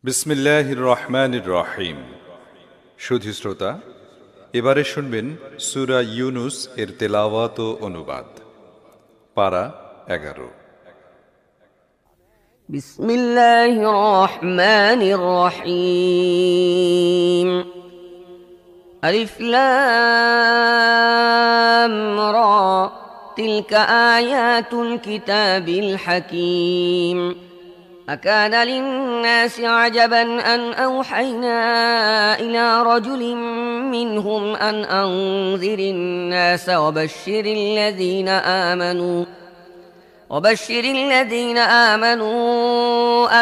বিসমিল্লাহির রহমানির রহিম। সুধী শ্রোতা, এবারে শুনবেন সূরা ইউনুস এর তেলাওয়াত ও অনুবাদ। পারা 11। বিসমিল্লাহির রহমানির রহিম। আলিফ লাম রা তিলকা আয়াতুল কিতাবিল হাকীম। أكان للناس عجبا أن أوحينا إلى رجل منهم أن أنذر الناس وبشر الذين آمنوا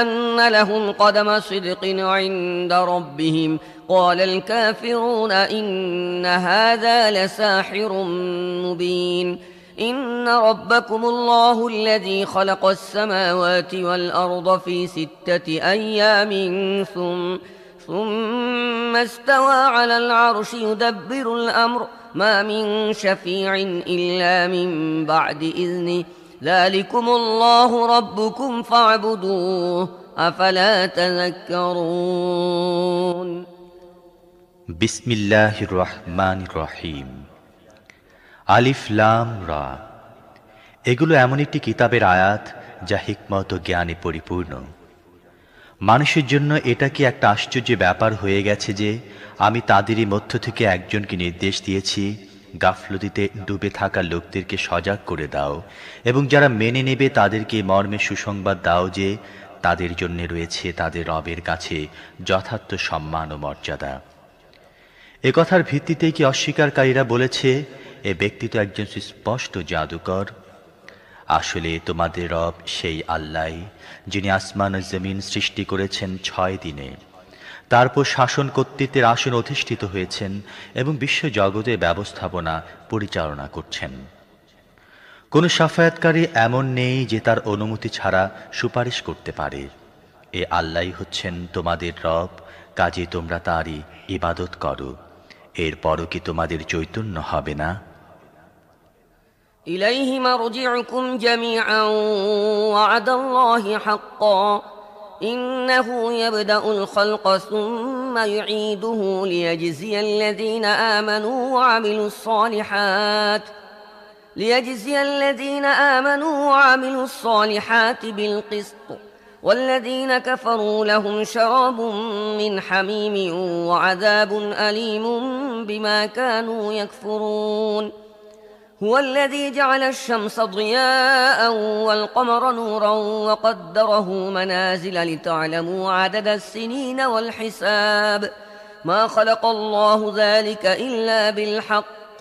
أن لهم قدم صدق عند ربهم. قال الكافرون إن هذا لساحر مبين. إن ربكم الله الذي خلق السماوات والأرض في 6 أيام ثم استوى على العرش يدبر الأمر ما من شفيع إلا من بعد إذنه ذلكم الله ربكم فاعبدوه أفلا تذكرون. بسم الله الرحمن الرحيم. আলিফ লাম রা। এগুলো এমন একটি কিতাবের আয়াত যা হিকমত ও জ্ঞানে পরিপূর্ণ। মানুষের জন্য এটা কি একটা আশ্চর্য ব্যাপার হয়ে গেছে যে আমি তাদেরই মধ্য থেকে একজনকে নির্দেশ দিয়েছি, গাফলতিতে ডুবে থাকা লোকদেরকে সজাগ করে দাও এবং যারা মেনে নেবে তাদেরকে মর্মে সুসংবাদ দাও যে তাদের জন্য রয়েছে তাদের রবের কাছে যথার্থ সম্মান ও মর্যাদা। এ কথার ভিত্তিতেই কি অস্বীকারীরা বলেছে এ ব্যক্তি তো একজন সুস্পষ্ট জাদুকর? আসলে তোমাদের রব সেই আল্লাহ যিনি আসমান ও জমিন সৃষ্টি করেছেন 6 দিনে, তারপর শাসন কর্তৃত্বের আসন অধিষ্ঠিত হয়েছেন এবং বিশ্ব জগতের ব্যবস্থাপনা পরিচালনা করছেন। কোন শাফায়াতকারী এমন নেই যে তার অনুমতি ছাড়া সুপারিশ করতে পারে। এ আল্লাহ হচ্ছেন তোমাদের রব, কাজে তোমরা তারই ইবাদত করো। এরপরও কি তোমাদের চৈতন্য হবে না? إليه مرجعكم جميعا وعد الله حقا إنه يبدأ الخلق ثم يعيده ليجزي الذين آمنوا وعملوا الصالحات بالقسط والذين كفروا لهم شراب من حميم وعذاب أليم بما كانوا يكفرون. هو الذي جعل الشمس ضياء والقمر نورا وقدره منازل لتعلموا عدد السنين والحساب ما خلق الله ذلك إلا بالحق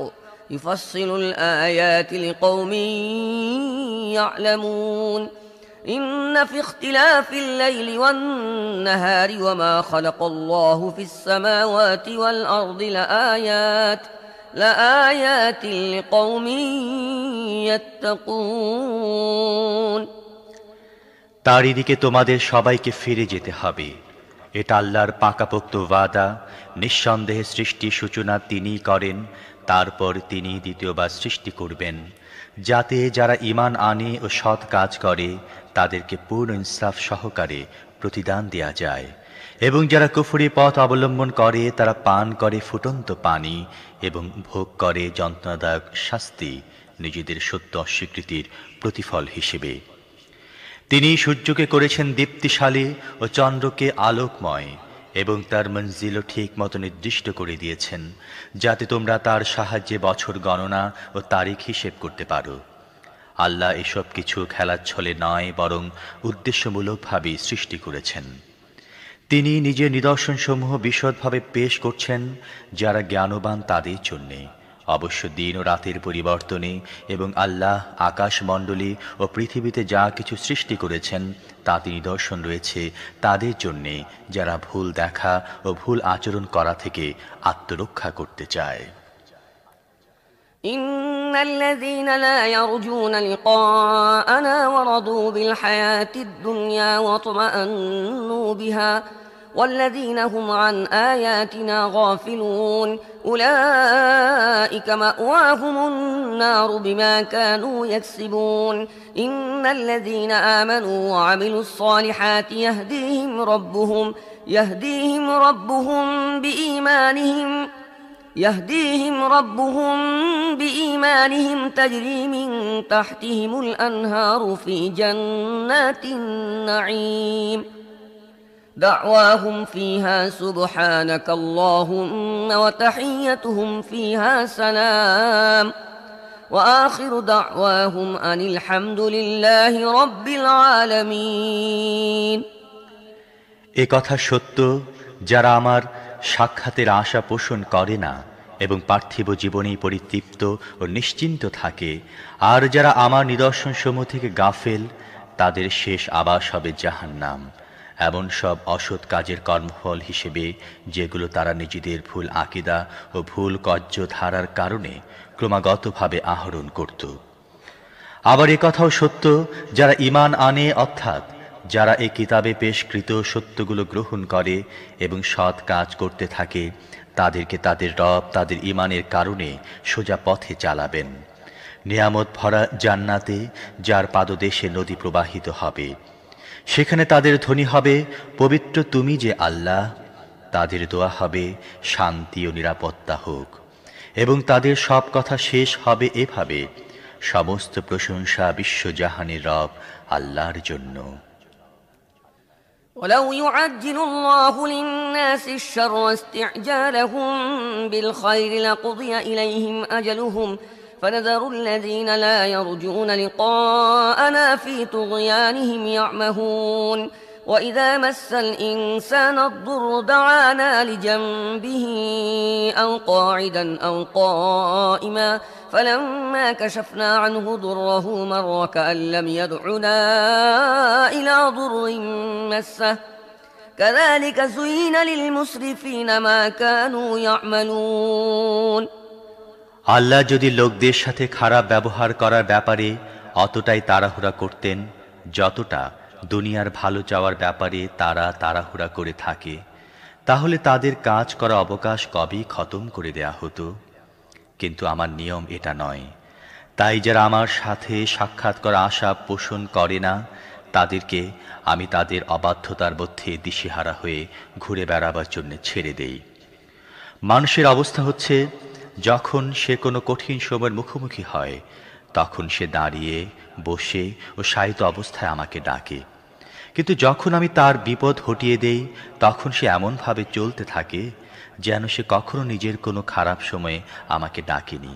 يفصل الآيات لقوم يعلمون. إن في اختلاف الليل والنهار وما خلق الله في السماوات والأرض لآيات لقوم يتقون. তারই দিকে তোমাদের সবাইকে ফিরে যেতে হবে। এটা আল্লাহর পাকাপোক্ত ওয়াদা। নিঃসন্দেহে সৃষ্টির সূচনা তিনিই করেন, তারপর তিনি দ্বিতীয়বার সৃষ্টি করবেন, যাতে যারা ঈমান আনে ও সৎ কাজ করে তাদেরকে পূর্ণ ইনসাফ সহকারে প্রতিদান দেয়া যায়, এবং যারা কুফরি পথ অবলম্বন করে তারা পান করে ফুটন্ত পানি এবং ভোগ করে যন্ত্রণাদায়ক শাস্তি নিজেদের সত্য অস্বীকৃতির প্রতিফল হিসেবে। তিনি সূর্যকে করেছেন দীপ্তিশালী ও চন্দ্রকে আলোকময় এবং তার মঞ্জিলও ঠিক মতো নির্দিষ্ট করে দিয়েছেন, যাতে তোমরা তার সাহায্যে বছর গণনা ও তারিখ হিসেব করতে পারো। আল্লাহ এসব কিছু খেলার ছলে নয়, বরং উদ্দেশ্যমূলকভাবেই সৃষ্টি করেছেন। তিনি নিজের নিদর্শনসমূহ বিশদভাবে পেশ করছেন যারা জ্ঞানবান তাদের জন্যে। অবশ্য দিন ও রাতের পরিবর্তনে এবং আল্লাহ আকাশমণ্ডলী ও পৃথিবীতে যা কিছু সৃষ্টি করেছেন তাতে নিদর্শন রয়েছে তাদের জন্যে যারা ভুল দেখা ও ভুল আচরণ করা থেকে আত্মরক্ষা করতে চায়। إن الذين لا يرجون لقاءنا ورضوا بالحياة الدنيا والذين هم عن آياتنا غافلون أولئك مأواهم النار بما كانوا يكسبون إن الذين آمنوا وعملوا الصالحات يهديهم ربهم تجري من تحتهم الأنهار في جنات النعيم دعواهم فيها سبحانك اللهم وتحيتهم فيها سلام وآخر دعواهم أن الحمد لله رب العالمين। এ কথা সত্য, যারা আমার সাক্ষাতের আশা পোষণ করে না এবং পার্থিব জীবনেই পরিতৃপ্ত ও নিশ্চিন্ত থাকে, আর যারা আমার নিদর্শনসমূহ থেকে গাফেল, তাদের শেষ আবাস হবে জাহান্নাম, এমন সব অসৎ কাজের কর্মফল হিসেবে যেগুলো তারা নিজেদের ভুল আকীদা ও ভুল কর্যধারার কারণে ক্রমাগতভাবে আহরণ করত। আবার এ কথাও সত্য, যারা ঈমান আনে, অর্থাৎ যারা এই কিতাবে পেশকৃত সত্যগুলো গ্রহণ করে এবং সৎ কাজ করতে থাকে, তাদেরকে তাদের রব তাদের ঈমানের কারণে সোজা পথে চালাবেন, নিয়ামত ভরা জান্নাতে, যার পাদদেশে নদী প্রবাহিত হবে। সেখানে তাদের ধ্বনি হবে, পবিত্র তুমি যে আল্লাহ। তাদের দোয়া হবে, শান্তি ও নিরাপত্তা হোক। এবং তাদের সব কথা শেষ হবে এভাবে, সমস্ত প্রশংসা বিশ্বজাহানের রব আল্লাহর জন্য। ولو يعجل الله للناس الشر استعجالهم بالخير لقضي إليهم أجلهم فنذر الذين لا يرجون لقاءنا في طغيانهم يعمهون وإذا مس الإنسان الضر دعانا لجنبه أو قاعدا أو قائما فلما كشفنا عنه ضره مر كأن لم يدعنا إلى ضر مسه كذلك زين للمسرفين ما كانوا يعملون। আল্লাহ যদি লোকদের সাথে খারাপ ব্যবহার করার ব্যাপারে অতটাই তাড়াহুড়া করতেন যতটা দুনিয়ার ভালো চাওয়ার ব্যাপারে তারা তাড়াহুড়া করে থাকে, তাহলে তাদের কাজ করা অবকাশ কবেই খতম করে দেয়া হতো। কিন্তু আমার নিয়ম এটা নয়। তাই যারা আমার সাথে সাক্ষাৎ করা আশা পোষণ করে না, তাদেরকে আমি তাদের অবাধ্যতার মধ্যে দিশেহারা হয়ে ঘুরে বেড়াবার জন্য ছেড়ে দেই। মানুষের অবস্থা হচ্ছে, যখন সে কোনো কঠিন সময়ের মুখোমুখি হয়, তখন সে দাঁড়িয়ে, বসে ও শায়িত অবস্থায় আমাকে ডাকে। কিন্তু যখন আমি তার বিপদ হটিয়ে দেই, তখন সে এমনভাবে চলতে থাকে যেন সে কখনো নিজের কোনো খারাপ সময়ে আমাকে ডাকেনি।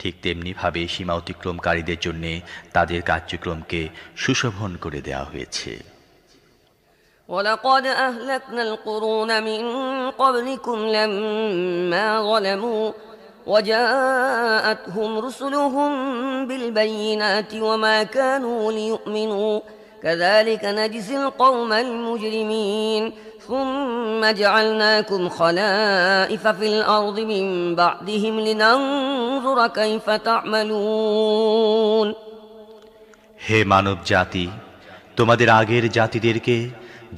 ঠিক তেমনিভাবে সীমা অতিক্রমকারীদের জন্যে তাদের কার্যক্রমকে সুশোভন করে দেওয়া হয়েছে। ولقد أهلكنا القرون من قبلكم لما ظلموا وجاءتهم رسلهم بالبينات وما كانوا ليؤمنوا كذلك نجزي القوم المجرمين ثم جعلناكم خلائف في الأرض من بعدهم لننظر كيف تعملون। হে মানব জাতি, তোমাদের আগের জাতিদেরকে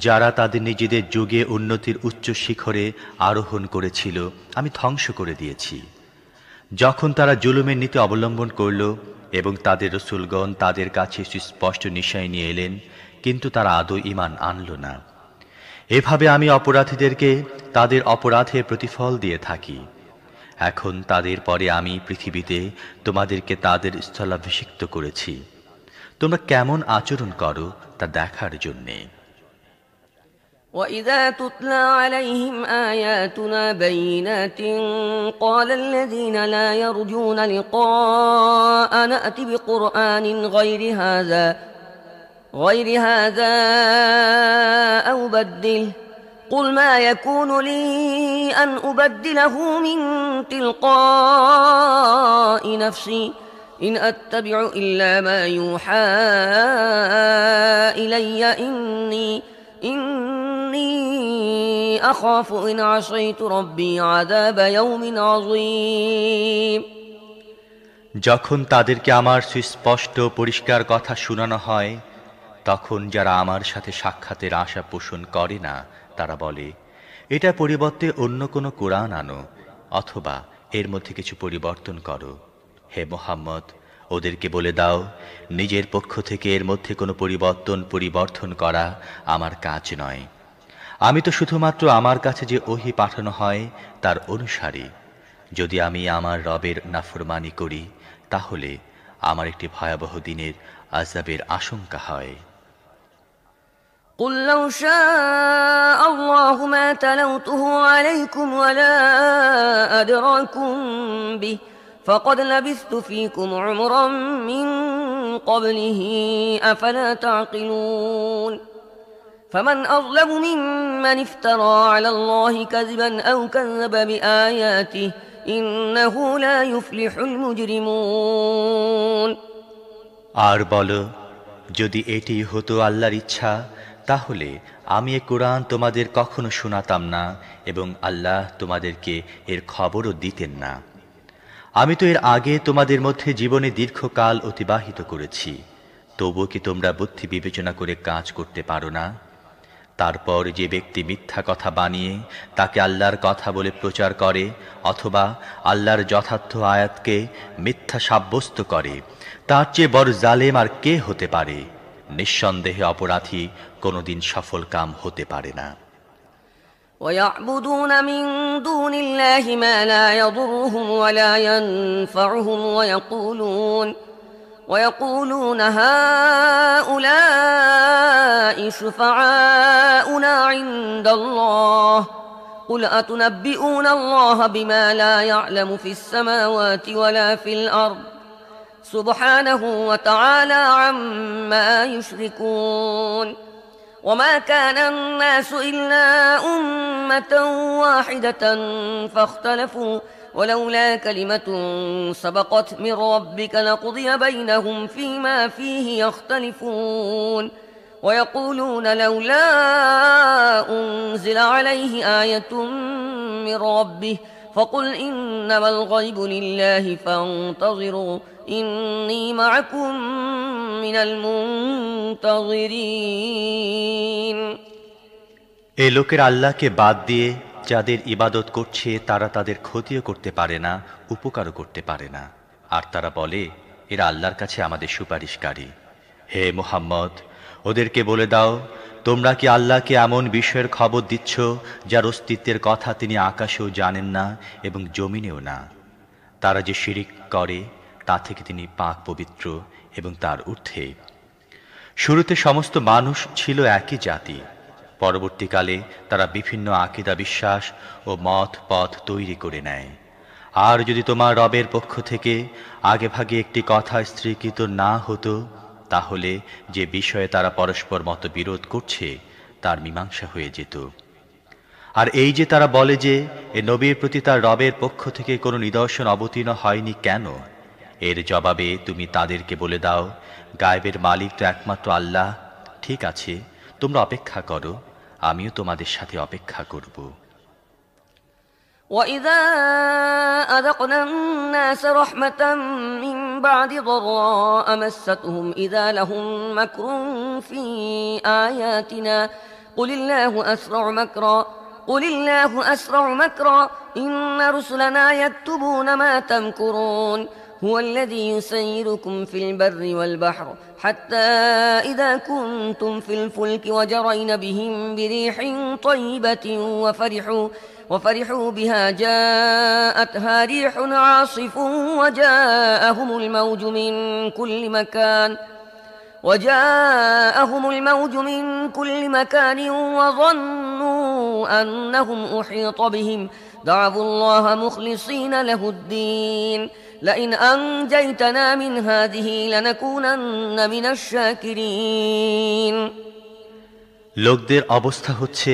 যারা তাদের নিজেদের যুগে উন্নতির উচ্চ শিখরে আরোহণ করেছিল আমি ধ্বংস করে দিয়েছি। যখন তারা জুলুমের নীতি অবলম্বন করল এবং তাদের রসুলগণ তাদের কাছে সুস্পষ্ট নিশায় নিয়ে এলেন, কিন্তু তারা আদৌ ঈমান আনল না। এভাবে আমি অপরাধীদেরকে তাদের অপরাধের প্রতিফল দিয়ে থাকি। এখন তাদের পরে আমি পৃথিবীতে তোমাদেরকে তাদের স্থলাভিষিক্ত করেছি। তোমরা কেমন আচরণ করো তা দেখার জন্যে। وإذا تتلى عليهم آياتنا بينات قال الذين لا يرجون لقاءنا ائت بقرآن غير هذا أو بدله قل ما يكون لي أن أبدله من تلقاء نفسي إن أتبع إلا ما يوحى إلي إني أخاف إن عصيت ربي عذاب يوم عظيم। যখন তাদেরকে আমার সুস্পষ্ট পরিষ্কার কথা শোনানো হয়, তখন যারা আমার সাথে সাক্ষাতের আশা পোষণ করে না তারা বলে, এটা পরিবর্তে অন্য কোনো কোরআন আনো, অথবা এর মধ্যে কিছু পরিবর্তন করো। হে মুহাম্মদ, ওদেরকে বলে দাও, নিজের পক্ষ থেকে এর মধ্যে কোনো পরিবর্তন করা আমার কাজ নয়। আমি তো শুধুমাত্র আমার কাছে যে ওহী পাঠানো হয় তার অনুসারী। যদি আমি আমার রবের নাফরমানি করি, তাহলে আমার একটি ভয়াবহ দিনের আযাবের আশঙ্কা হয়। قل لو شاء الله ما تلوته عليكم ولا أدراكم به فقد لبثت فيكم عمرا من قبله أفلا تعقلون فمن أظلم ممن افترى على الله كذبا أو كذب بآياته إنه لا يفلح المجرمون আর বলো, যদি এটি হতো আল্লাহর ইচ্ছা, তাহলে আমি এ কোরআন তোমাদের কখনো শোনাতাম না এবং আল্লাহ তোমাদেরকে এর খবরও দিতেন না। আমি তো এর আগে তোমাদের মধ্যে জীবনে দীর্ঘকাল অতিবাহিত করেছি, তবুও কি তোমরা বুদ্ধি বিবেচনা করে কাজ করতে পারো না? তারপর যে ব্যক্তি মিথ্যা কথা বানিয়ে তাকে আল্লাহর কথা বলে প্রচার করে, অথবা আল্লাহর যথার্থ আয়াতকে মিথ্যা সাব্যস্ত করে, তার চেয়ে বড় জালেম আর কে হতে পারে? নিঃসন্দেহে অপরাধী কোনোদিন সফল কাম হতে পারে না। ويعبدون من دون الله ما لا يضرهم ولا ينفعهم ويقولون هؤلاء شفعاؤنا عند الله قل أتنبئون الله بما لا يعلم في السماوات ولا في الأرض سبحانه وتعالى عما يشركون وما كان الناس إلا أمة واحدة فاختلفوا ولولا كلمة سبقت من ربك لقضي بينهم فيما فيه يختلفون ويقولون لولا أنزل عليه آية من ربه فقل إنما الغيب لله فانتظروا إني معكم من المنتظرين এ লোকের আল্লাহকে বাদ দিয়ে যাদের ইবাদত করছে তারা তাদের ক্ষতিও করতে পারে না, উপকারও করতে পারে না। আর তারা বলে, এরা আল্লাহর কাছে আমাদের সুপারিশকারী। হে মুহাম্মদ, ওদেরকে বলে দাও, তোমরা কি আল্লাহকে এমন বিষয়ের খবর দিচ্ছ যার অস্তিত্বের কথা তিনি আকাশেও জানেন না এবং জমিনেও না? তারা যে শিরিক করে তা থেকে তিনি পাক পবিত্র এবং তার ঊর্ধ্বে। শুরুতে সমস্ত মানুষ ছিল একই জাতি, পরবর্তীকালে তারা বিভিন্ন আকীদা বিশ্বাস ও মত পথ তৈরি করে নেয়। আর যদি তোমার রবের পক্ষ থেকে আগেভাগে একটি কথা স্থিরীকৃত না হতো, তাহলে যে বিষয়ে তারা পরস্পর মতবিরোধ করছে তার মীমাংসা হয়ে যেত। আর এই যে তারা বলে যে এ নবীর প্রতি তার রবের পক্ষ থেকে কোনো নিদর্শন অবতীর্ণ হয়নি কেন, এর জবাবে তুমি তাদেরকে বলে দাও, গায়েবের মালিক তো একমাত্র আল্লাহ। ঠিক আছে, তোমরা অপেক্ষা করো, আমিও তোমাদের সাথে অপেক্ষা করব। وَإِذَا أَذَقْنَا النَّاسَ رَحْمَةً مِّن بَعْدِ ضَرَّاءَ مَسَّتْهُمْ إِذَا لَهُم مَّكْرٌ فِي آيَاتِنَا قُلِ اللَّهُ أَسْرَعُ مَكْرًا إِنَّ رُسُلَنَا يَكْتُبُونَ مَا تَمْكُرُونَ هو الذي يسيركم في البر والبحر حتى إذا كنتم في الفلك وجرين بهم بريح طيبة وفرحوا بها جاءتها ريح عاصف وجاءهم الموج من كل مكان وظنوا أنهم أحيط بهم دعوا الله مخلصين له الدين لئن أنجيتنا من هذه لنكونن من الشاكرين লোকদের অবস্থা হচ্ছে,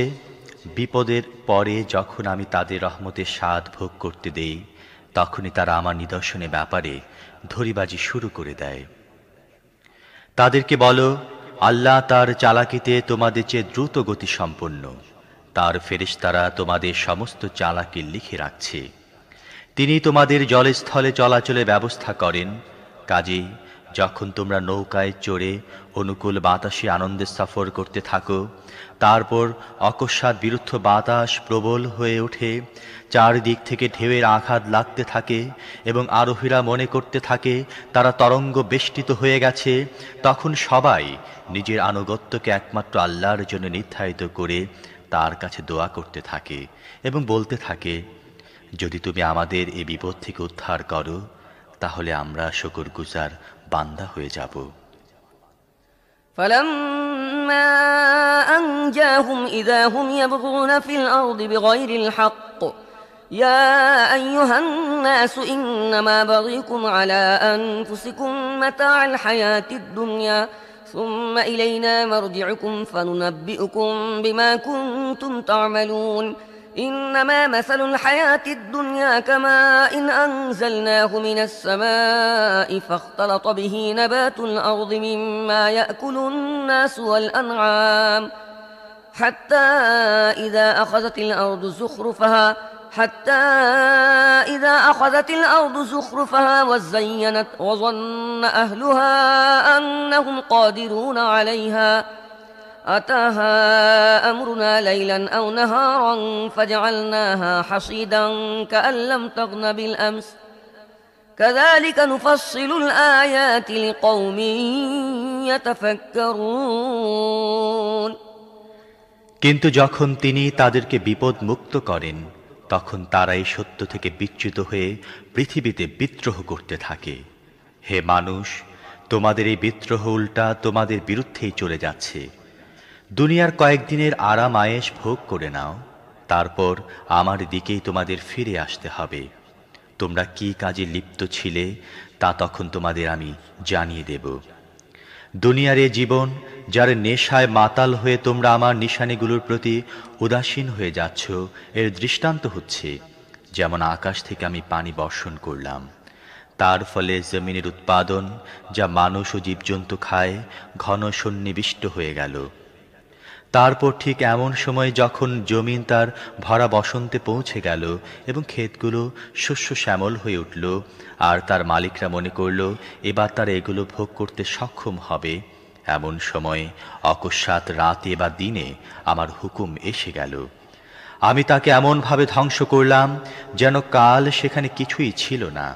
বিপদের পরে যখন আমি তাদের রহমতের স্বাদ ভোগ করতে দেই, তখনই তারা আমার নিদর্শনের ব্যাপারে ধরিবাজি শুরু করে দেয়। তাদেরকে বলো, আল্লাহ তার চালাকিতে তোমাদের চেয়ে দ্রুত গতি সম্পন্ন, তার ফেরেশতারা তোমাদের সমস্ত চালাকি লিখে রাখছে। তিনি তোমাদের জলে স্থলে চলাচলের ব্যবস্থা করেন, কাজেই যখন তোমরা নৌকায় চড়ে অনুকূল বাতাসে আনন্দের সফর করতে থাকো, তারপর অকস্মাৎ বিরুদ্ধ বাতাস প্রবল হয়ে ওঠে, চারদিক থেকে ঢেউয়ের আঘাত লাগতে থাকে এবং আরোহীরা মনে করতে থাকে তারা তরঙ্গ বেষ্টিত হয়ে গেছে, তখন সবাই নিজের আনুগত্যকে একমাত্র আল্লাহর জন্য নির্ধারিত করে তার কাছে দোয়া করতে থাকে এবং বলতে থাকে, যদি তুমি আমাদের এই বিপদ থেকে উদ্ধার করো তাহলে আমরা শুকরগুজার বান্দা হয়ে যাব। فلما أنجاهم إذا هم يبغون في الأرض بغير الحق يا أيها الناس إنما بغيكم على أنفسكم متاع الحياة الدنيا ثم إلينا مرجعكم فننبئكم بما كنتم تعملون إنما مثل الحياة الدنيا كماء إن أنزلناه من السماء فاختلط به نبات الأرض مما يأكل الناس والأنعام حتى إذا أخذت الأرض زخرفها وزينت وظن أهلها أنهم قادرون عليها أتاها أمرنا ليلا أو نهارا فجعلناها حصيدا كأن لم تغن بالأمس كذلك نفصل الآيات لقوم يتفكرون কিন্তু যখন তিনি তাদেরকে বিপদ মুক্ত করেন তখন তারা এই সত্য থেকে বিচ্যুত হয়ে পৃথিবীতে বিদ্রোহ করতে থাকে। হে মানুষ, তোমাদের এই বিদ্রোহ উল্টা তোমাদের বিরুদ্ধেই চলে যাচ্ছে। দুনিয়ার কয়েকদিনের আরাম আয়েশ ভোগ করে নাও, তারপর আমার দিকেই তোমাদের ফিরে আসতে হবে। তোমরা কি কাজে লিপ্ত ছিলে তা তখন তোমাদের আমি জানিয়ে দেব। দুনিয়ার এ জীবন যার নেশায় মাতাল হয়ে তোমরা আমার নিশানিগুলোর প্রতি উদাসীন হয়ে যাচ্ছ, এর দৃষ্টান্ত হচ্ছে যেমন আকাশ থেকে আমি পানি বর্ষণ করলাম, তার ফলে জমিনের উৎপাদন যা মানুষ ও জীবজন্তু খায় ঘন সন্নিবিষ্ট হয়ে গেল। তারপর ঠিক এমন সময় যখন জমিন তার ভরা বসন্তে পৌঁছে গেল এবং ক্ষেতগুলো শস্য শ্যামল হয়ে উঠল, আর তার মালিকরা মনে করল এবার তারা এগুলো ভোগ করতে সক্ষম হবে, এমন সময় অকস্মাৎ রাতে বা দিনে আমার হুকুম এসে গেল। আমি তাকে এমনভাবে ধ্বংস করলাম যেন কাল সেখানে কিছুই ছিল না।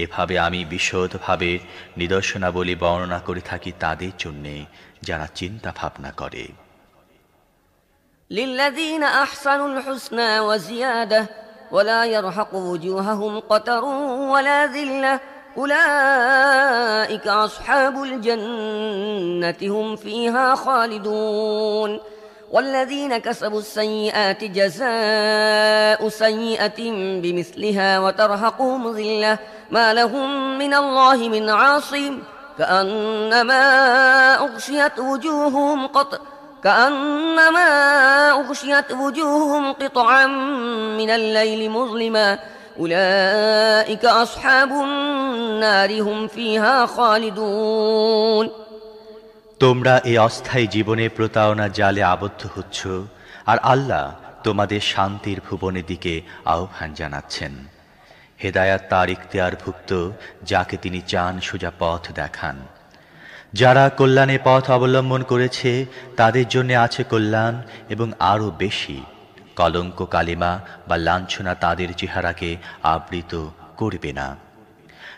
এভাবে আমি বিশদভাবে নিদর্শনাবলী বর্ণনা করে থাকি তাদের জন্যে যারা চিন্তা ভাবনা করে। للذين أحسنوا الحسنى وزيادة ولا يرهق وجوههم قتر ولا ذلة أولئك أصحاب الجنة هم فيها خالدون والذين كسبوا السيئات جزاء سيئة بمثلها وترهقهم ذلة ما لهم من الله من عاصم كأنما أغشيت وجوههم قطعا من الليل مظلما أولئك أصحاب النار هم فيها خالدون তোমরা এই অস্থায়ী জীবনে প্রতারণা জালে আবদ্ধ হচ্ছ, আর আল্লাহ তোমাদের শান্তির ভুবনের দিকে আহ্বান জানাচ্ছেন। হেদায়াত তার ইখতিয়ারভুক্ত, যাকে তিনি চান সোজা পথ দেখান। যারা কল্যাণের পথ অবলম্বন করেছে তাদের জন্য আছে কল্যাণ এবং আরও বেশি। কলঙ্ক, কালিমা বা লাঞ্ছনা তাদের চেহারাকে আবৃত করবে না।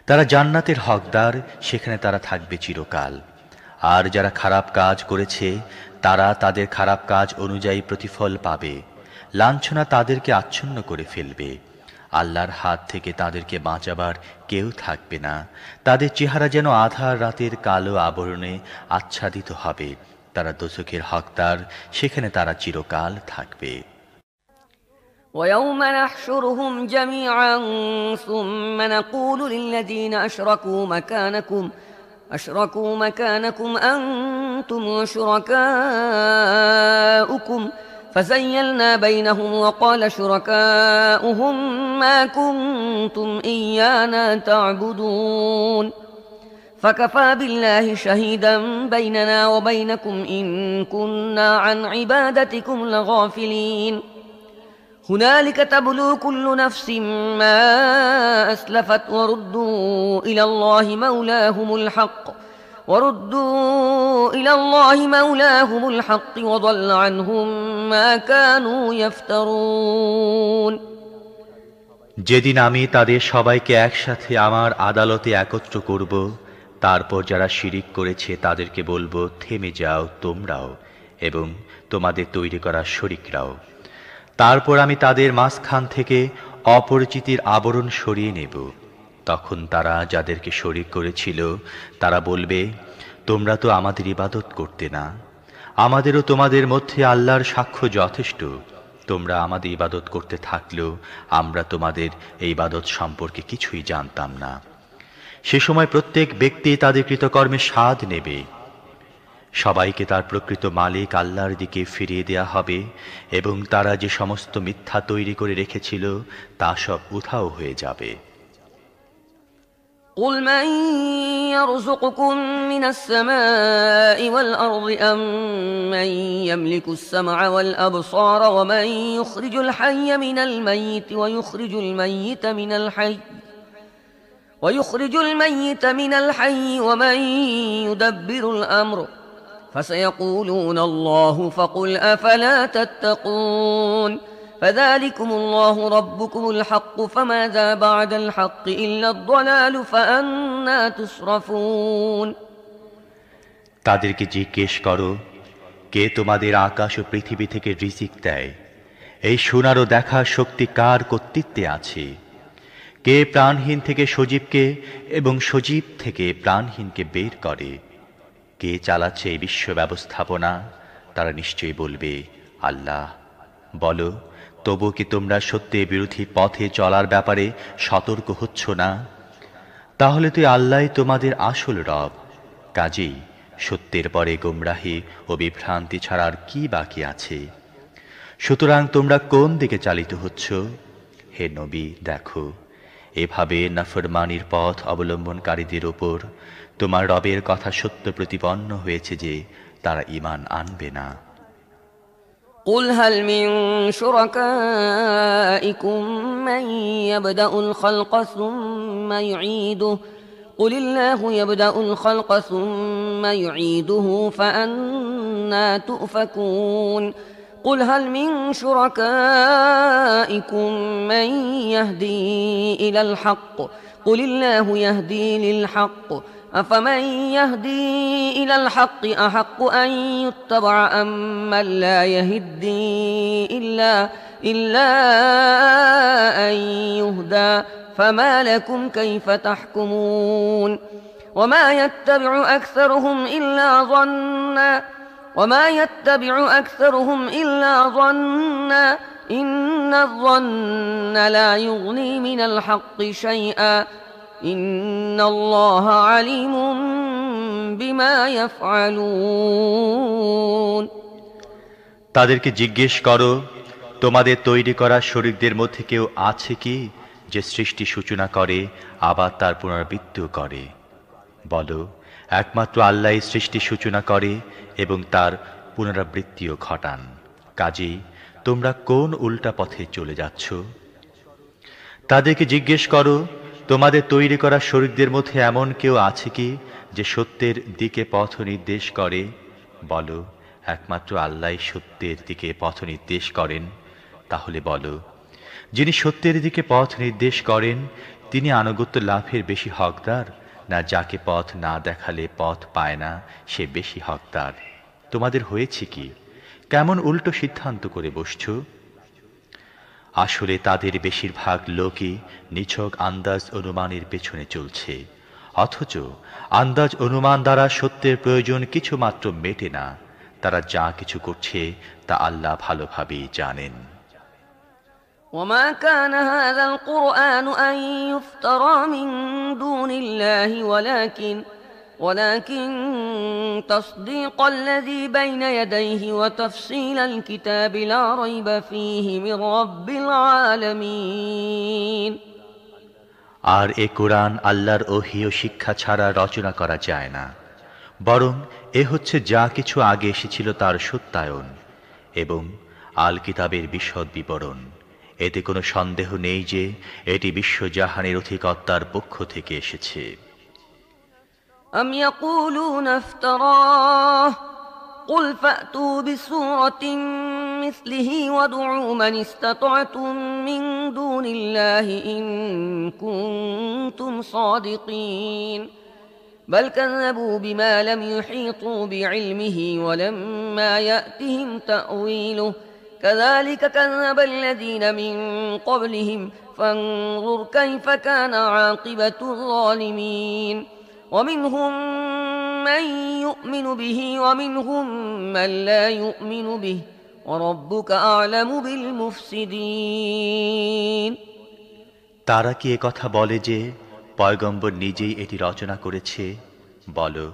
তারা জান্নাতের হকদার, সেখানে তারা থাকবে চিরকাল। আর যারা খারাপ কাজ করেছে তারা তাদের খারাপ কাজ অনুযায়ী প্রতিফল পাবে। লাঞ্ছনা তাদেরকে আচ্ছন্ন করে ফেলবে। আল্লাহর হাত থেকে তাদেরকে বাঁচাবার কেউ থাকবে না। তাদের চেহারা যেন আধার রাতের কালো আবরণে আচ্ছাদিত হবে। তারা দোজখের হকদার, সেখানে তারা চিরকাল থাকবে। ويوم نحشرهم جميعا ثم نقول للذين أشركوا مكانكم أنتم وشركاؤكم فزيلنا بينهم وقال شركاؤهم ما كنتم إيانا تعبدون فكفى بالله شهيدا بيننا وبينكم إن كنا عن عبادتكم لغافلين هنالك تبلو كل نفس ما أسلفت وردوا إلى الله مولاهم الحق وضل عنهم ما كانوا يفترون যেদিন আমি তাদের সবাইকে একসাথে আমার আদালতে একত্র করব, তারপর যারা শিরিক করেছে তাদেরকে বলবো, থেমে যাও তোমরাও এবং তোমাদের তৈরি করা শরিকরাও। তারপর আমি তাদের মাঝখান থেকে অপরিচিতির আবরণ সরিয়ে নেব। তখন তারা যাদেরকে শরিক করেছিল তারা বলবে, তোমরা তো আমাদের ইবাদত করতে না, আমাদেরও তোমাদের মধ্যে আল্লাহর সাক্ষ্য যথেষ্ট। তোমরা আমাদের ইবাদত করতে থাকলেও আমরা তোমাদের এই ইবাদত সম্পর্কে কিছুই জানতাম না। সে সময় প্রত্যেক ব্যক্তি তাদের কৃতকর্মের স্বাদ নেবে। সবাইকে তার প্রকৃত মালিক আল্লাহর দিকে ফিরিয়ে দেয়া হবে এবং তারা যে সমস্ত মিথ্যা তৈরি করে রেখেছিল তা সব উধাও হয়ে যাবে। قل من يرزقكم من السماء والأرض أم من يملك السمع والأبصار ومن يخرج الحي من الميت ويخرج الميت من الحي ومن يدبر الأمر فسيقولون الله فقل أفلا تتقون فذلكم الله ربكم الحق فماذا بعد الحق إلا الضلال فأنا تصرفون তাদেরকে জিজ্ঞেস করো, কে তোমাদের আকাশ ও পৃথিবী থেকে রিজিক দেয়? এই শোনার ও দেখার শক্তি কার কর্তৃত্বে আছে? কে প্রাণহীন থেকে সজীবকে এবং সজীব থেকে প্রাণহীনকে বের করে? কে চালাচ্ছে এই বিশ্ব ব্যবস্থাপনা? তারা নিশ্চয়ই বলবে, আল্লাহ। বলো, তবু কি তোমরা সত্যের বিরোধী পথে চলার ব্যাপারে সতর্ক হচ্ছ না? তাহলে তো আল্লাহই তোমাদের আসল রব। কাজেই সত্যের পরে গোমরাহি ও বিভ্রান্তি ছাড়ার কি বাকি আছে? সুতরাং তোমরা কোন দিকে চালিত হচ্ছ? হে নবী, দেখো, এভাবে নাফরমানির পথ অবলম্বনকারীদের উপর তোমার রবের কথা সত্য প্রতিপন্ন হয়েছে যে তারা ঈমান আনবে না। قل هل من شركائكم من يبدأ الخلق ثم يعيده قل الله يبدأ الخلق ثم يعيده فأنا تؤفكون قل هل من شركائكم من يهدي إلى الحق قل الله يهدي للحق أفمن يهدي إلى الحق أحق أن يتبع أم من لا يهدي إلا أن يهدى فما لكم كيف تحكمون وما يتبع أكثرهم إلا ظنا إن الظن لا يغني من الحق شيئا إن الله عليم بما يفعلون তাদেরকে জিজ্ঞেস করো, তোমাদের তৈরি করা শরীরদের মধ্যে কেউ আছে কি যে সৃষ্টি সূচনা করে আবার তার পুনরাবৃত্তি করে? বলো, একমাত্র আল্লাহই সৃষ্টি সূচনা করে এবং তার পুনরাবৃত্তিও ঘটান। কাজেই তোমরা কোন উল্টা পথে চলে যাচ্ছ? তাদেরকে জিজ্ঞেস করো, তোমাদের তৈরি করা শরীরদের মধ্যে এমন কেউ আছে কি যে সত্যের দিকে পথ নির্দেশ করে? বলো, একমাত্র আল্লাহই সত্যের দিকে পথ নির্দেশ করেন। তাহলে বলো, যিনি সত্যের দিকে পথ নির্দেশ করেন তিনি আনুগত্য লাভের বেশি হকদার, না যাকে পথ না দেখালে পথ পায় না সে বেশি হকদার? তোমাদের হয়েছে কি? কেমন উল্টো সিদ্ধান্ত করে বসছো? আসলে তাদের বেশিরভাগ লোকই নিছক আন্দাজ অনুমানের পেছনে চলছে, অথচ আন্দাজ অনুমান দ্বারা সত্যের প্রয়োজন কিছুমাত্র মেটে না। তারা যা কিছু করছে তা আল্লাহ ভালোভাবেই জানেন। وما كان هذا القرآن أن يفترى من دون الله ولكن تصديق الذي بين يديه وتفصيل الكتاب لا ريب فيه من رب العالمين আর এ কোরআন আল্লাহর ওহী ও শিক্ষা ছাড়া রচনা করা যায় না, বরং এ হচ্ছে যা কিছু আগে এসেছিল তার সত্যায়ন এবং আল কিতাবের বিশদ বিবরণ এতে কোনো সন্দেহ নেই যে এটি বিশ্বজাহানের অধিকর্তার পক্ষ থেকে এসেছে। أم يقولون افتراه قل فأتوا بسورة مثله وادعوا من استطعتم من دون الله إن كنتم صادقين بل كذبوا بما لم يحيطوا بعلمه ولما يأتهم تأويله كذلك كذب الذين من قبلهم فانظر كيف كان عاقبة الظالمين ومنهم من يؤمن به ومنهم من لا يؤمن به وربك أعلم بالمفسدين। তারা কি কথা বলে যে পয়গম্বর নিজেই এটি রচনা করেছে? বলো,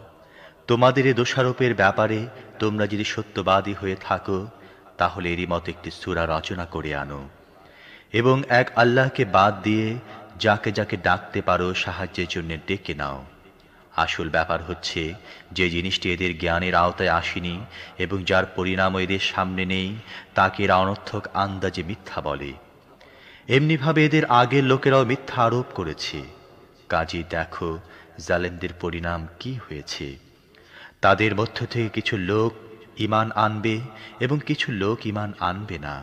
তোমাদের এ দোষারোপের ব্যাপারে তোমরা যদি সত্যবাদী হয়ে থাকো তাহলে এরই মতো একটি সূরা রচনা করে আনো এবং এক আল্লাহকে বাদ দিয়ে যাকে যাকে ডাকতে পারো সাহায্যের জন্য ডেকে নাও। আসল ব্যাপার হচ্ছে যে জিনিসটি এদের জ্ঞানের আওতায় আসেনি এবং যার পরিণাম এদের সামনে নেই তাকে এরা অনর্থক আন্দাজে মিথ্যা বলে। এমনিভাবে এদের আগের লোকেরাও মিথ্যা আরোপ করেছে। কাজেই দেখো জালেমদের পরিণাম কি হয়েছে। তাদের মধ্য থেকে কিছু লোক ঈমান আনবে এবং কিছু লোক ঈমান আনবে না।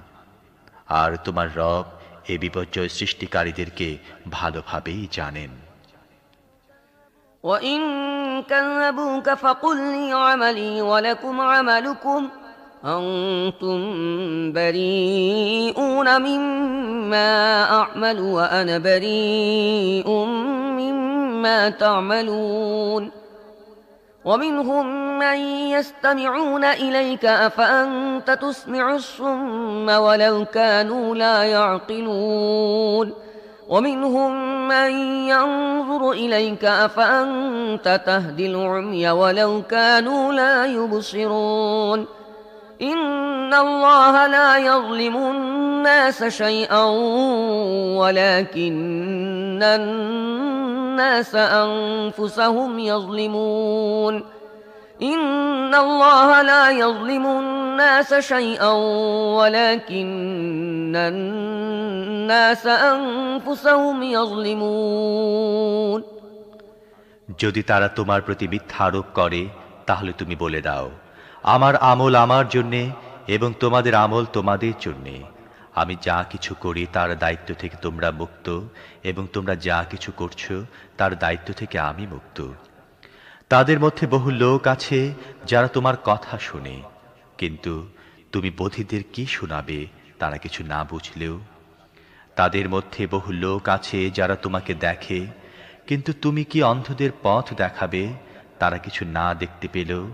আর তোমার রব এ বিপর্যয় সৃষ্টিকারীদেরকে ভালোভাবেই জানেন। وإن كذبوك فقل لي عملي ولكم عملكم أنتم بريئون مما أعمل وأنا بريء مما تعملون ومنهم من يستمعون إليك أفأنت تسمع الصم ولو كانوا لا يعقلون ومنهم من ينظر إليك أفأنت تهدي العمي ولو كانوا لا يبصرون إن الله لا يظلم الناس شيئا ولكن الناس أنفسهم يظلمون إن الله لا يظلم الناس شيئا ولكن الناس أنفسهم يظلمون। যদি তারা তোমার প্রতি মিথ্যা আরোপ করে তাহলে তুমি বলে দাও, আমার আমল আমার জন্যে এবং তোমাদের আমল তোমাদের জন্যে। আমি যা কিছু করি তার দায়িত্ব থেকে তোমরা মুক্ত এবং তোমরা যা কিছু করছো তার দায়িত্ব থেকে আমি মুক্ত। তাদের মধ্যে বহু লোক আছে যারা তোমার কথা শুনে, কিন্তু তুমি বধিরদের কি শোনাবে তারা কিছু না বুঝলেও? তাদের মধ্যে বহু লোক আছে যারা তোমাকে দেখে, কিন্তু তুমি কি অন্ধদের পথ দেখাবে তারা কিছু না দেখতে পেলেও?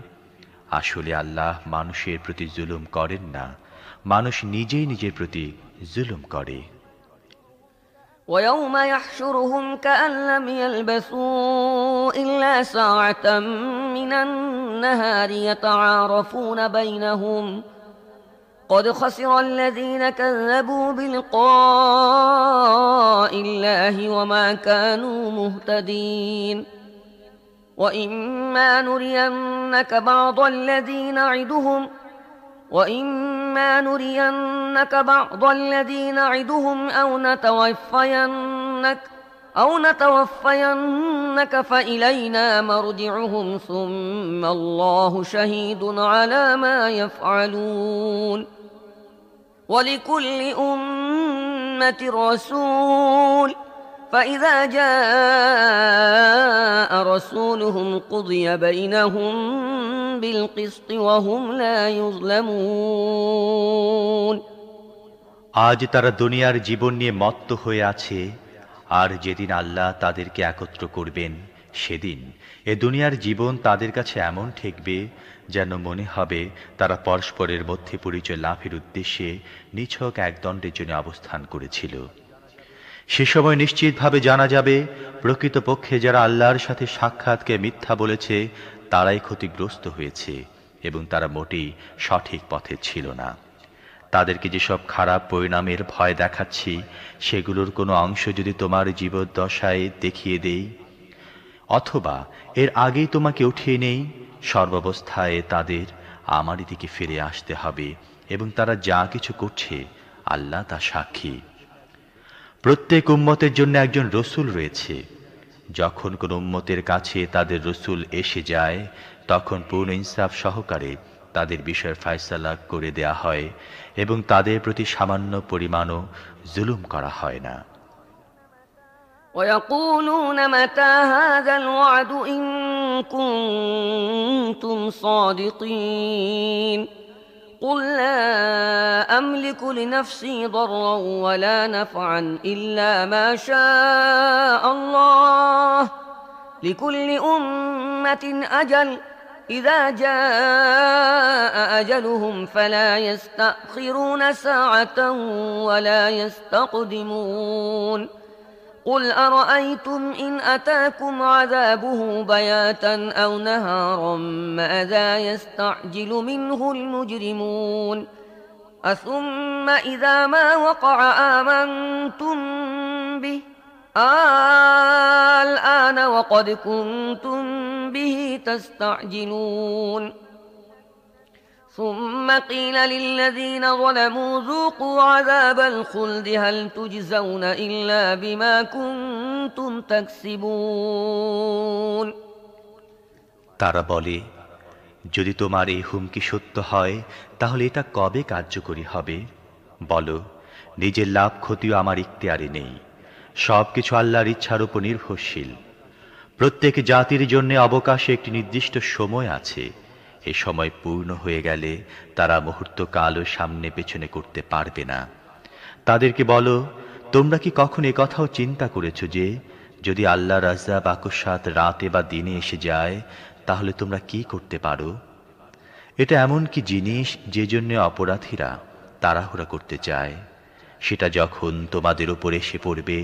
আসলে আল্লাহ মানুষের প্রতি জুলুম করেন না, মানুষ নিজেই নিজের প্রতি জুলুম করে। ويوم يحشرهم كأن لم يلبثوا إلا ساعة من النهار يتعارفون بينهم قد خسر الذين كذبوا بلقاء الله وما كانوا مهتدين وإما نرينك بعض الذي نعدهم أو نتوفينك فإلينا مرجعهم ثم الله شهيد على ما يفعلون ولكل أمة رسول فإذا جاء رسولهم قضي بينهم بالقسط وهم لا يظلمون। আজ তারা দুনিয়ার জীবন নিয়ে মত্ত হয়ে আছে, আর যেদিন আল্লাহ তাদেরকে একত্র করবেন সেদিন এ দুনিয়ার জীবন তাদের কাছে এমন ঠেকবে যেন মনে হবে তারা পরস্পরের মধ্যে পরিচয় লাভের উদ্দেশ্যে নিছক একদণ্ডের জন্য অবস্থান করেছিল। সে সময় নিশ্চিতভাবে জানা যাবে প্রকৃতপক্ষে যারা আল্লাহর সাথে সাক্ষাৎকে মিথ্যা বলেছে তারাই ক্ষতিগ্রস্ত হয়েছে এবং তারা মোটেই সঠিক পথে ছিল না। তাদেরকে যেসব খারাপ পরিণামের ভয় দেখাচ্ছি সেগুলোর কোনো অংশ যদি তোমার জীবদ্দশায় দেখিয়ে দেই অথবা এর আগেই তোমাকে উঠিয়ে নেই, সর্বাবস্থায় তাদের আমারই দিকে ফিরে আসতে হবে এবং তারা যা কিছু করছে আল্লাহ তা সাক্ষী। প্রত্যেক উম্মতের জন্য একজন রসুল রয়েছে। যখন কোন উম্মতের কাছে তাদের রসুল এসে যায়, তখন পূর্ণ ইনসাফ সহকারে তাদের বিষয়ের ফয়সালা করে দেয়া হয় এবং তাদের প্রতি সামান্য পরিমাণও জুলুম করা হয় না। ويقولون متى هذا الوعد إن كنتم صادقين قل لا أملك لنفسي ضرا ولا نفعا إلا ما شاء الله لكل أمة أجل إذا جاء أجلهم فلا يستأخرون ساعة ولا يستقدمون قل أرأيتم إن أتاكم عذابه بياتا أو نهارا ماذا يستعجل منه المجرمون أثم إذا ما وقع آمنتم به الآن وقد كنتم به تستعجلون ثم قيل للذين ظلموا ذوقوا عذاب الخلد هل تجزون إلا بما كنتم تكسبون তারা বলে, যদি তোমার এই হুমকি সত্য হয় তাহলে এটা কবে কার্যকরী হবে? বলো, নিজের লাভ ক্ষতিও আমার ইখতিয়ারে নেই, সবকিছু আল্লাহর ইচ্ছার উপর নির্ভরশীল। প্রত্যেক জাতির জন্য অবকাশে একটি নির্দিষ্ট সময় আছে। এই সময় পূর্ণ হয়ে গেলে তারা মুহূর্তকালও সামনে পেছনে করতে পারবে না। তাদেরকে বলো, তোমরা কি কখন এ কথাও চিন্তা করেছো যে যদি আল্লাহর আযাব আকস্মাৎ রাতে বা দিনে এসে যায় তাহলে তোমরা কি করতে পারো? এটা এমন কি জিনিস যে জন্য অপরাধীরা তাড়াহুড়া করতে চায়, সেটা যখন তোমাদের উপর এসে পড়বে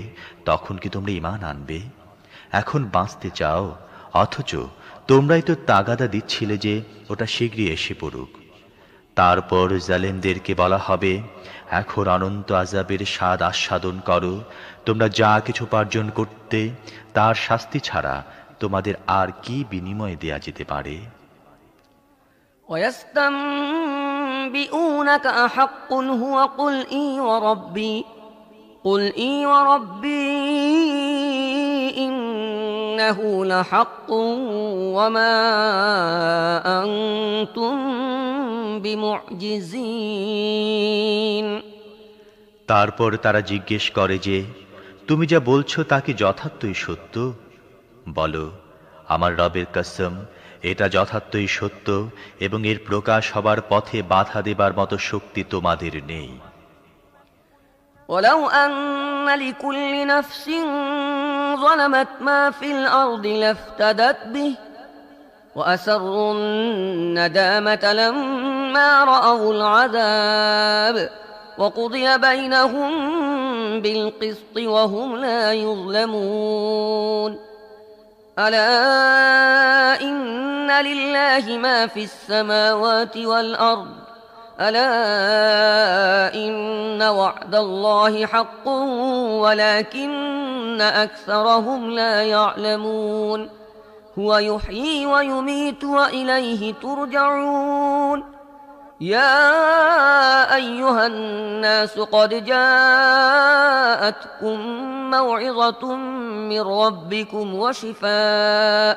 তখন কি তোমরা ঈমান আনবে? এখন বাঁচতে চাও, অথচ তোমরাই তো তাগাদা দিচ্ছিলে যে ওটা শীঘ্রই এসে পড়ুক। তারপর জালেমদেরকে বলা হবে, এখন অনন্ত আযাবের স্বাদ আস্বাদন করো। তোমরা যা কিছু উপার্জন করতে তার শাস্তি ছাড়া তোমাদের আর কি বিনিময় দেয়া যেতে পারে? ويستنبئونك أحق هو قل إي وربي إنه لحق وما أنتم بمعجزين তারপর তারা জিজ্ঞেস করে যে, তুমি যা বলছো তা কি যথার্থই সত্য? বলো, আমার রবের কসম, এটা যথার্থই সত্য এবং এর প্রকাশ হবার পথে বাধা দেবার মতো শক্তি তোমাদের নেই। ولو أن لكل نفس ظلمت ما في الأرض لافتدت به وأسروا الندامة لما رأوا العذاب وقضي بينهم بالقسط وهم لا يظلمون ألا إن لله ما في السماوات والأرض ألا إن وعد الله حق ولكن أكثرهم لا يعلمون هو يحيي ويميت وإليه ترجعون يا أيها الناس قد جاءتكم موعظة من ربكم وشفاء